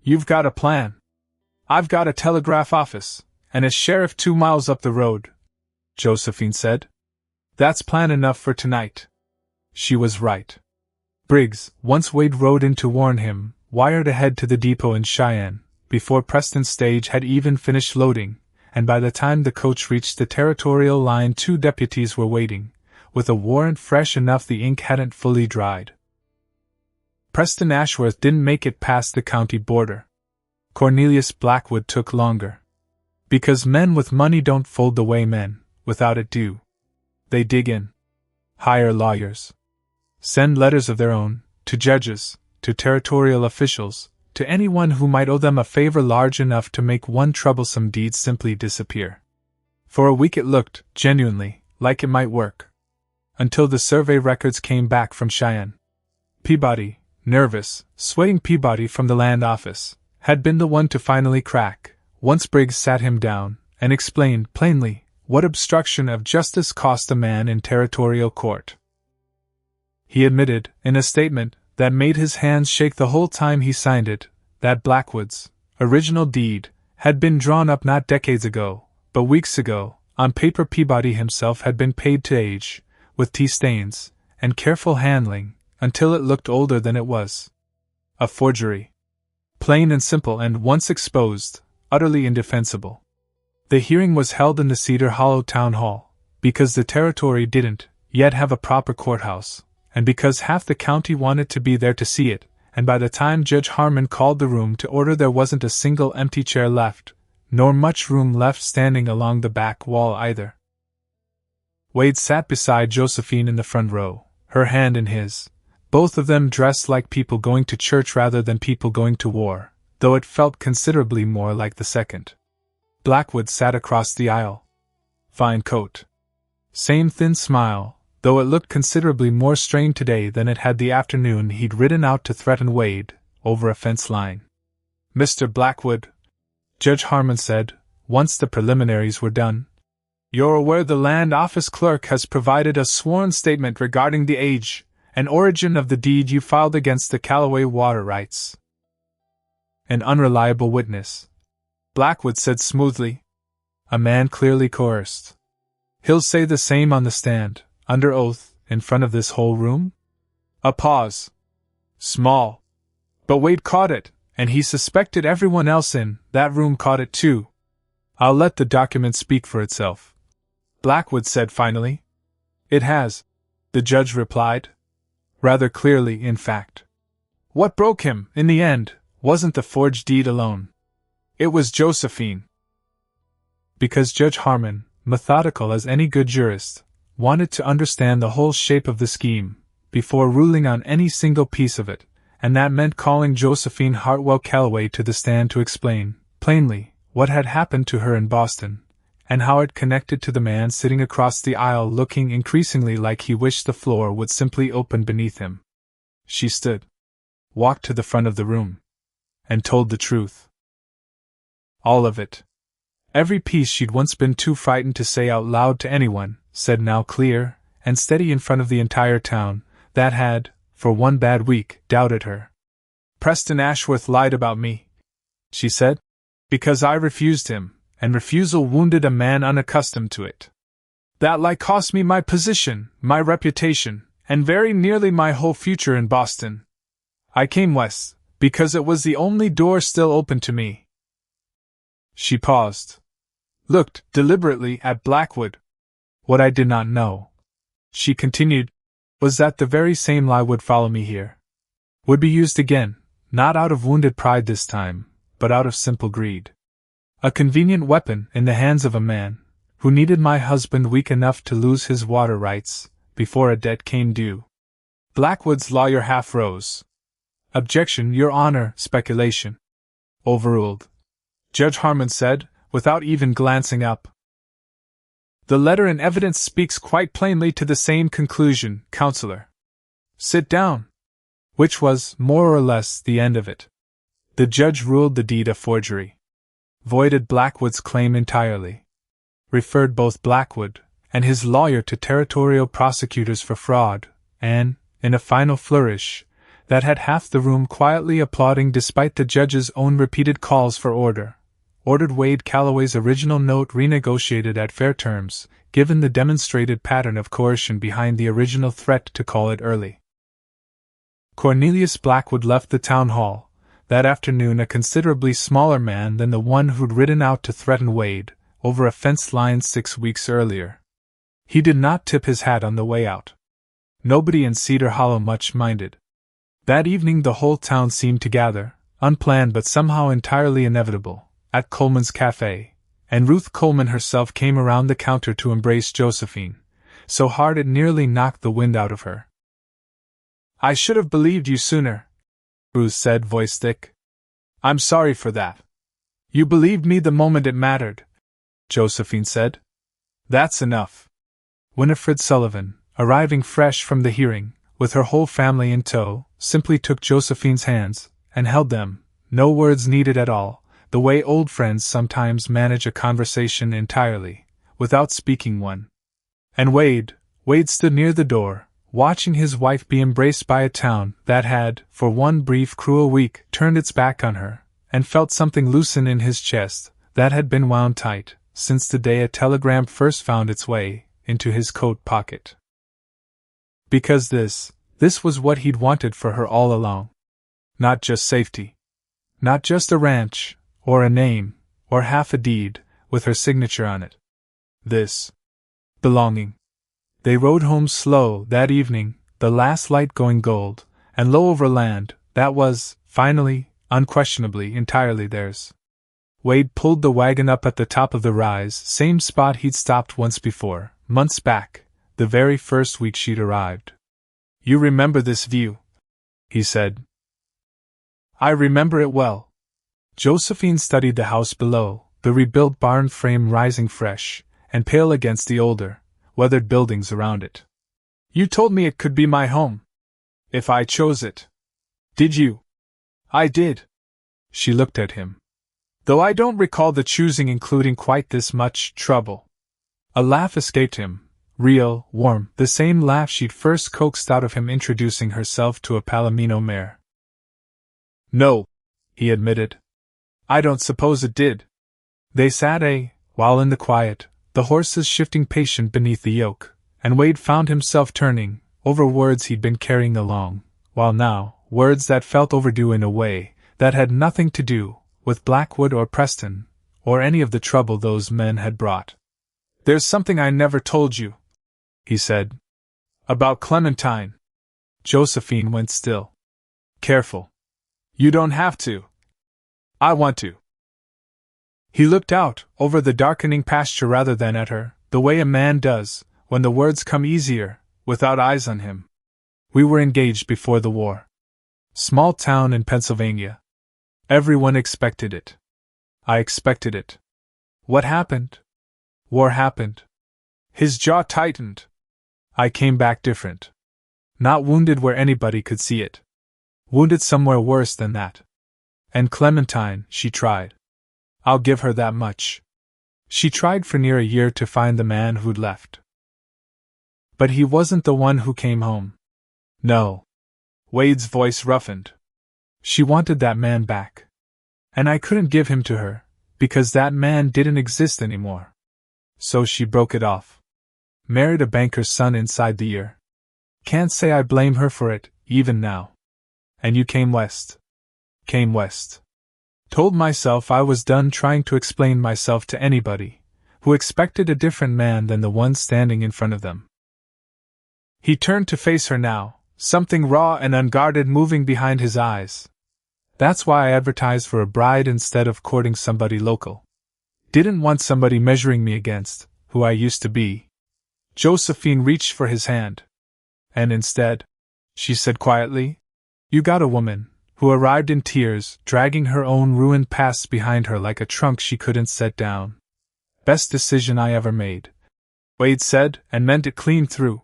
[SPEAKER 1] "You've got a plan." "I've got a telegraph office, and a sheriff 2 miles up the road," Josephine said. "That's plan enough for tonight." She was right. Briggs, once Wade rode in to warn him, wired ahead to the depot in Cheyenne, before Preston's stage had even finished loading, and by the time the coach reached the territorial line 2 deputies were waiting, with a warrant fresh enough the ink hadn't fully dried. Preston Ashworth didn't make it past the county border. Cornelius Blackwood took longer. Because men with money don't fold the way men, without it, do. They dig in. Hire lawyers. Send letters of their own, to judges, to territorial officials, to anyone who might owe them a favor large enough to make one troublesome deed simply disappear. For a week it looked, genuinely, like it might work. Until the survey records came back from Cheyenne. Peabody, nervous, sweating Peabody from the land office, had been the one to finally crack, once Briggs sat him down, and explained plainly what obstruction of justice cost a man in territorial court. He admitted, in a statement that made his hands shake the whole time he signed it, that Blackwood's original deed had been drawn up not decades ago, but weeks ago. On paper Peabody himself had been paid to age, with tea stains and careful handling, until it looked older than it was. A forgery. Plain and simple, and once exposed, utterly indefensible. The hearing was held in the Cedar Hollow Town Hall, because the territory didn't yet have a proper courthouse, and because half the county wanted to be there to see it, and by the time Judge Harmon called the room to order there wasn't a single empty chair left, nor much room left standing along the back wall either. Wade sat beside Josephine in the front row, her hand in his, both of them dressed like people going to church rather than people going to war, though it felt considerably more like the second. Blackwood sat across the aisle. Fine coat. Same thin smile, though it looked considerably more strained today than it had the afternoon he'd ridden out to threaten Wade, over a fence line. "Mr. Blackwood," Judge Harmon said, once the preliminaries were done, "you're aware the land office clerk has provided a sworn statement regarding the age and origin of the deed you filed against the Callaway water rights." "An unreliable witness," Blackwood said smoothly. "A man clearly coerced. He'll say the same on the stand, under oath, in front of this whole room?" A pause. Small. But Wade caught it, and he suspected everyone else in that room caught it too. "I'll let the document speak for itself," Blackwood said finally. "It has," the judge replied. Rather clearly, in fact. What broke him, in the end, wasn't the forged deed alone. It was Josephine. Because Judge Harmon, methodical as any good jurist, wanted to understand the whole shape of the scheme, before ruling on any single piece of it, and that meant calling Josephine Hartwell Callaway to the stand to explain, plainly, what had happened to her in Boston, and how it connected to the man sitting across the aisle looking increasingly like he wished the floor would simply open beneath him. She stood, walked to the front of the room, and told the truth. All of it. Every piece she'd once been too frightened to say out loud to anyone, said now clear and steady in front of the entire town, that had, for one bad week, doubted her. "Preston Ashworth lied about me," she said, "because I refused him, and refusal wounded a man unaccustomed to it. That lie cost me my position, my reputation, and very nearly my whole future in Boston. I came west, because it was the only door still open to me." She paused. Looked, deliberately, at Blackwood. "What I did not know," she continued, "was that the very same lie would follow me here. Would be used again, not out of wounded pride this time, but out of simple greed. A convenient weapon in the hands of a man who needed my husband weak enough to lose his water rights before a debt came due." Blackwood's lawyer half rose. "Objection, Your Honor, speculation." "Overruled," Judge Harmon said, without even glancing up. The letter in evidence speaks quite plainly to the same conclusion, Counselor. Sit down. Which was, more or less, the end of it. The judge ruled the deed a forgery. Voided Blackwood's claim entirely. Referred both Blackwood and his lawyer to territorial prosecutors for fraud, and, in a final flourish, that had half the room quietly applauding despite the judge's own repeated calls for order, ordered Wade Calloway's original note renegotiated at fair terms, given the demonstrated pattern of coercion behind the original threat to call it early. Cornelius Blackwood left the town hall that afternoon a considerably smaller man than the one who'd ridden out to threaten Wade over a fence line 6 weeks earlier. He did not tip his hat on the way out. Nobody in Cedar Hollow much minded. That evening the whole town seemed to gather, unplanned but somehow entirely inevitable, at Coleman's cafe, and Ruth Coleman herself came around the counter to embrace Josephine, so hard it nearly knocked the wind out of her. "I should have believed you sooner," Ruth said, voice thick. "I'm sorry for that." "You believed me the moment it mattered," Josephine said. "That's enough." Winifred Sullivan, arriving fresh from the hearing, with her whole family in tow, simply took Josephine's hands, and held them, no words needed at all, the way old friends sometimes manage a conversation entirely, without speaking one. And Wade stood near the door, watching his wife be embraced by a town that had, for one brief cruel week, turned its back on her, and felt something loosen in his chest that had been wound tight, since the day a telegram first found its way into his coat pocket. Because this was what he'd wanted for her all along. Not just safety. Not just a ranch, or a name, or half a deed, with her signature on it. This. Belonging. They rode home slow that evening, the last light going gold, and low over land that was, finally, unquestionably, entirely theirs. Wade pulled the wagon up at the top of the rise, same spot he'd stopped once before, months back, the very first week she'd arrived. "You remember this view?" he said. "I remember it well." Josephine studied the house below, the rebuilt barn frame rising fresh and pale against the older, weathered buildings around it. "You told me it could be my home. If I chose it." "Did you?" "I did." She looked at him. "Though I don't recall the choosing including quite this much trouble." A laugh escaped him, real, warm, the same laugh she'd first coaxed out of him introducing herself to a Palomino mare. "No," he admitted. "I don't suppose it did." They sat while in the quiet, the horses shifting patient beneath the yoke, and Wade found himself turning over words he'd been carrying along, while now, words that felt overdue in a way that had nothing to do with Blackwood or Preston, or any of the trouble those men had brought. "There's something I never told you," he said. "About Clementine." Josephine went still. "Careful. You don't have to." "I want to." He looked out over the darkening pasture rather than at her, the way a man does when the words come easier, without eyes on him. "We were engaged before the war. Small town in Pennsylvania. Everyone expected it. I expected it. What happened? War happened." His jaw tightened. "I came back different. Not wounded where anybody could see it. Wounded somewhere worse than that. And Clementine, she tried. I'll give her that much. She tried for near a year to find the man who'd left. But he wasn't the one who came home. No." Wade's voice roughened. "She wanted that man back. And I couldn't give him to her, because that man didn't exist anymore. So she broke it off. Married a banker's son inside the year. Can't say I blame her for it, even now. And you came west." "Came west." Told myself I was done trying to explain myself to anybody who expected a different man than the one standing in front of them. He turned to face her now, something raw and unguarded moving behind his eyes. "That's why I advertised for a bride instead of courting somebody local. Didn't want somebody measuring me against who I used to be." Josephine reached for his hand. "And instead," she said quietly, "you got a woman who arrived in tears, dragging her own ruined past behind her like a trunk she couldn't set down. "Best decision I ever made," Wade said, and meant it clean through.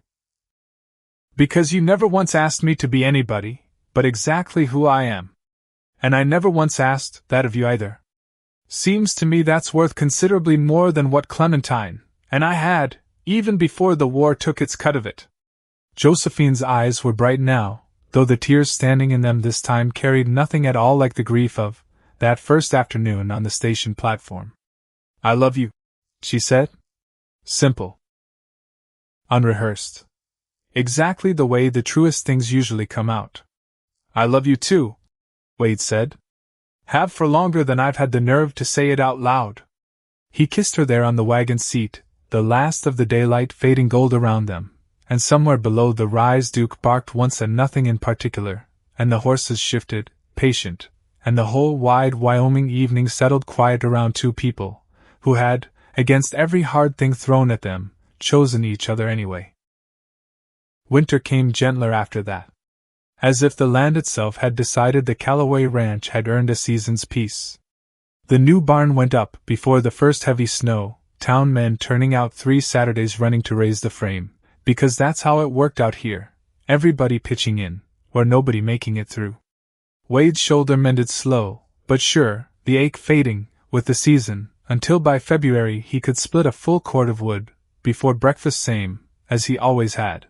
[SPEAKER 1] "Because you never once asked me to be anybody but exactly who I am. And I never once asked that of you either. Seems to me that's worth considerably more than what Clementine and I had, even before the war took its cut of it." Josephine's eyes were bright now, though the tears standing in them this time carried nothing at all like the grief of that first afternoon on the station platform. "I love you," she said. Simple. Unrehearsed. Exactly the way the truest things usually come out. "I love you too," Wade said. "Have for longer than I've had the nerve to say it out loud." He kissed her there on the wagon seat, the last of the daylight fading gold around them, and somewhere below the rise Duke barked once at nothing in particular, and the horses shifted, patient, and the whole wide Wyoming evening settled quiet around two people, who had, against every hard thing thrown at them, chosen each other anyway. Winter came gentler after that. As if the land itself had decided the Callaway Ranch had earned a season's peace. The new barn went up before the first heavy snow, town men turning out 3 Saturdays running to raise the frame, because that's how it worked out here, everybody pitching in, or nobody making it through. Wade's shoulder mended slow, but sure, the ache fading, with the season, until by February he could split a full cord of wood, before breakfast same, as he always had.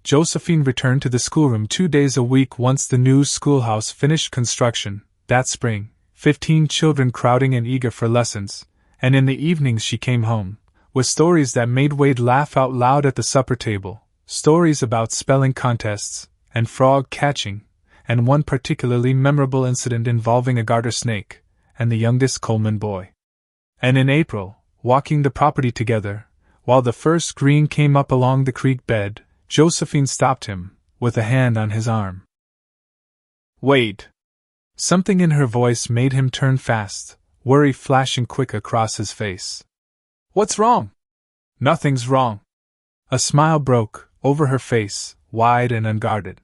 [SPEAKER 1] Josephine returned to the schoolroom 2 days a week once the new schoolhouse finished construction, that spring, 15 children crowding and eager for lessons, and in the evenings she came home, with stories that made Wade laugh out loud at the supper table, stories about spelling contests, and frog catching, and one particularly memorable incident involving a garter snake, and the youngest Coleman boy. And in April, walking the property together, while the first green came up along the creek bed, Josephine stopped him, with a hand on his arm. "Wade." Something in her voice made him turn fast, worry flashing quick across his face. "What's wrong?" "Nothing's wrong." A smile broke over her face, wide and unguarded.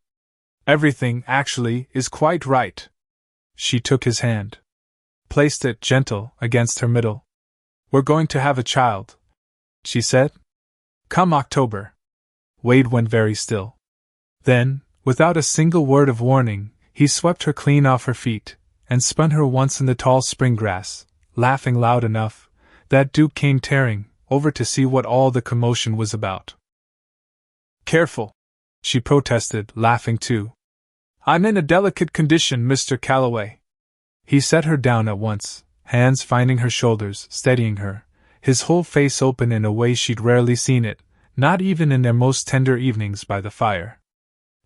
[SPEAKER 1] "Everything, actually, is quite right." She took his hand, placed it, gentle, against her middle. "We're going to have a child," she said. "Come October." Wade went very still. Then, without a single word of warning, he swept her clean off her feet, and spun her once in the tall spring grass, laughing loud enough that Duke came tearing over to see what all the commotion was about. "Careful," she protested, laughing too. "I'm in a delicate condition, Mr. Callaway." He set her down at once, hands finding her shoulders, steadying her, his whole face open in a way she'd rarely seen it, not even in their most tender evenings by the fire.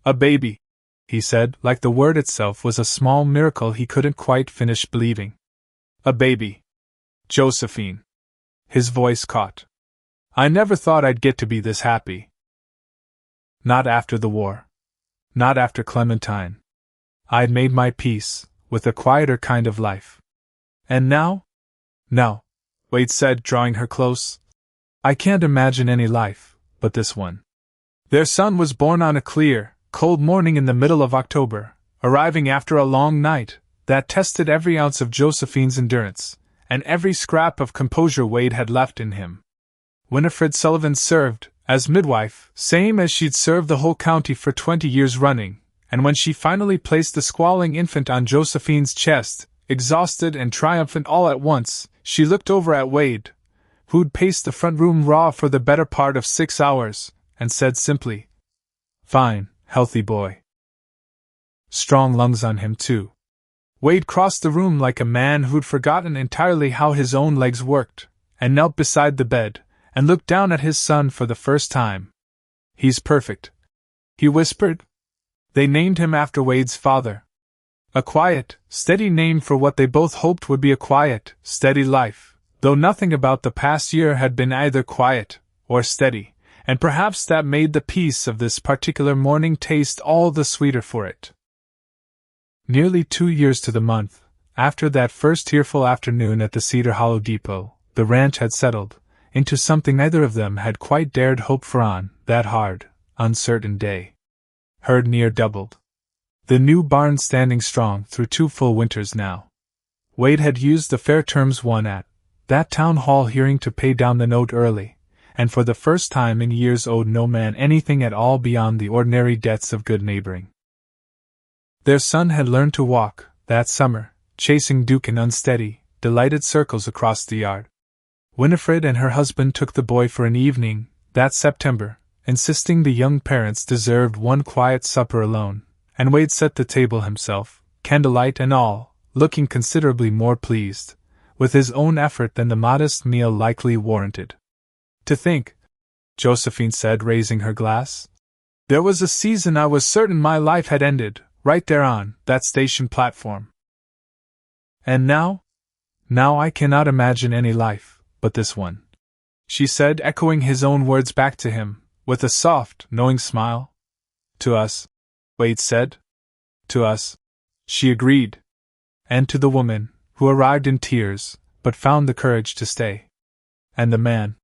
[SPEAKER 1] "A baby," he said, like the word itself was a small miracle he couldn't quite finish believing. "A baby. Josephine." His voice caught. "I never thought I'd get to be this happy. Not after the war. Not after Clementine. I'd made my peace with a quieter kind of life. And now?" "Now," Wade said, drawing her close, "I can't imagine any life but this one." Their son was born on a clear, cold morning in the middle of October, arriving after a long night that tested every ounce of Josephine's endurance, and every scrap of composure Wade had left in him. Winifred Sullivan served as midwife, same as she'd served the whole county for 20 years running, and when she finally placed the squalling infant on Josephine's chest, exhausted and triumphant all at once, she looked over at Wade, who'd paced the front room raw for the better part of 6 hours, and said simply, "Fine, healthy boy. Strong lungs on him, too." Wade crossed the room like a man who'd forgotten entirely how his own legs worked, and knelt beside the bed, and looked down at his son for the first time. "He's perfect," he whispered. They named him after Wade's father. A quiet, steady name for what they both hoped would be a quiet, steady life, though nothing about the past year had been either quiet or steady, and perhaps that made the peace of this particular morning taste all the sweeter for it. Nearly 2 years to the month, after that first tearful afternoon at the Cedar Hollow Depot, the ranch had settled into something neither of them had quite dared hope for on that hard, uncertain day. Herd near doubled. The new barn standing strong through 2 full winters now. Wade had used the fair terms won at that town hall hearing to pay down the note early, and for the first time in years owed no man anything at all beyond the ordinary debts of good neighboring. Their son had learned to walk, that summer, chasing Duke in unsteady, delighted circles across the yard. Winifred and her husband took the boy for an evening, that September, insisting the young parents deserved one quiet supper alone, and Wade set the table himself, candlelight and all, looking considerably more pleased with his own effort than the modest meal likely warranted. To think, Josephine said, raising her glass, there was a season I was certain my life had ended, right there on that station platform. And now? Now I cannot imagine any life but this one, she said, echoing his own words back to him, with a soft, knowing smile. To us, Wade said. To us, she agreed. And to the woman, who arrived in tears, but found the courage to stay. And the man,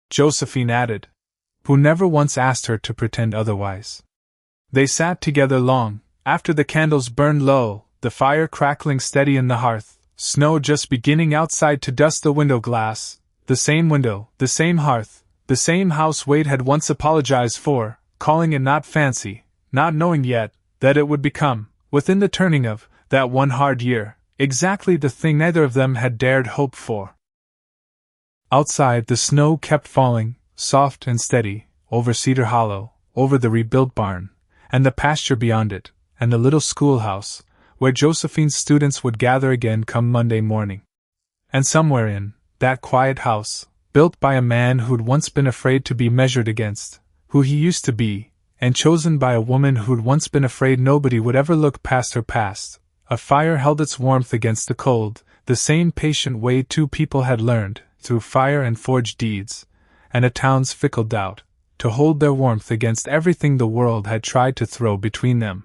[SPEAKER 1] Josephine added, who never once asked her to pretend otherwise. They sat together long, after the candles burned low, the fire crackling steady in the hearth, snow just beginning outside to dust the window glass, the same window, the same hearth, the same house Wade had once apologized for, calling it not fancy, not knowing yet that it would become, within the turning of that one hard year, exactly the thing neither of them had dared hope for. Outside the snow kept falling, soft and steady, over Cedar Hollow, over the rebuilt barn, and the pasture beyond it, and the little schoolhouse, where Josephine's students would gather again come Monday morning. And somewhere in that quiet house, built by a man who'd once been afraid to be measured against, who he used to be, and chosen by a woman who'd once been afraid nobody would ever look past her past, a fire held its warmth against the cold, the same patient way 2 people had learned, through fire and forged deeds, and a town's fickle doubt, to hold their warmth against everything the world had tried to throw between them.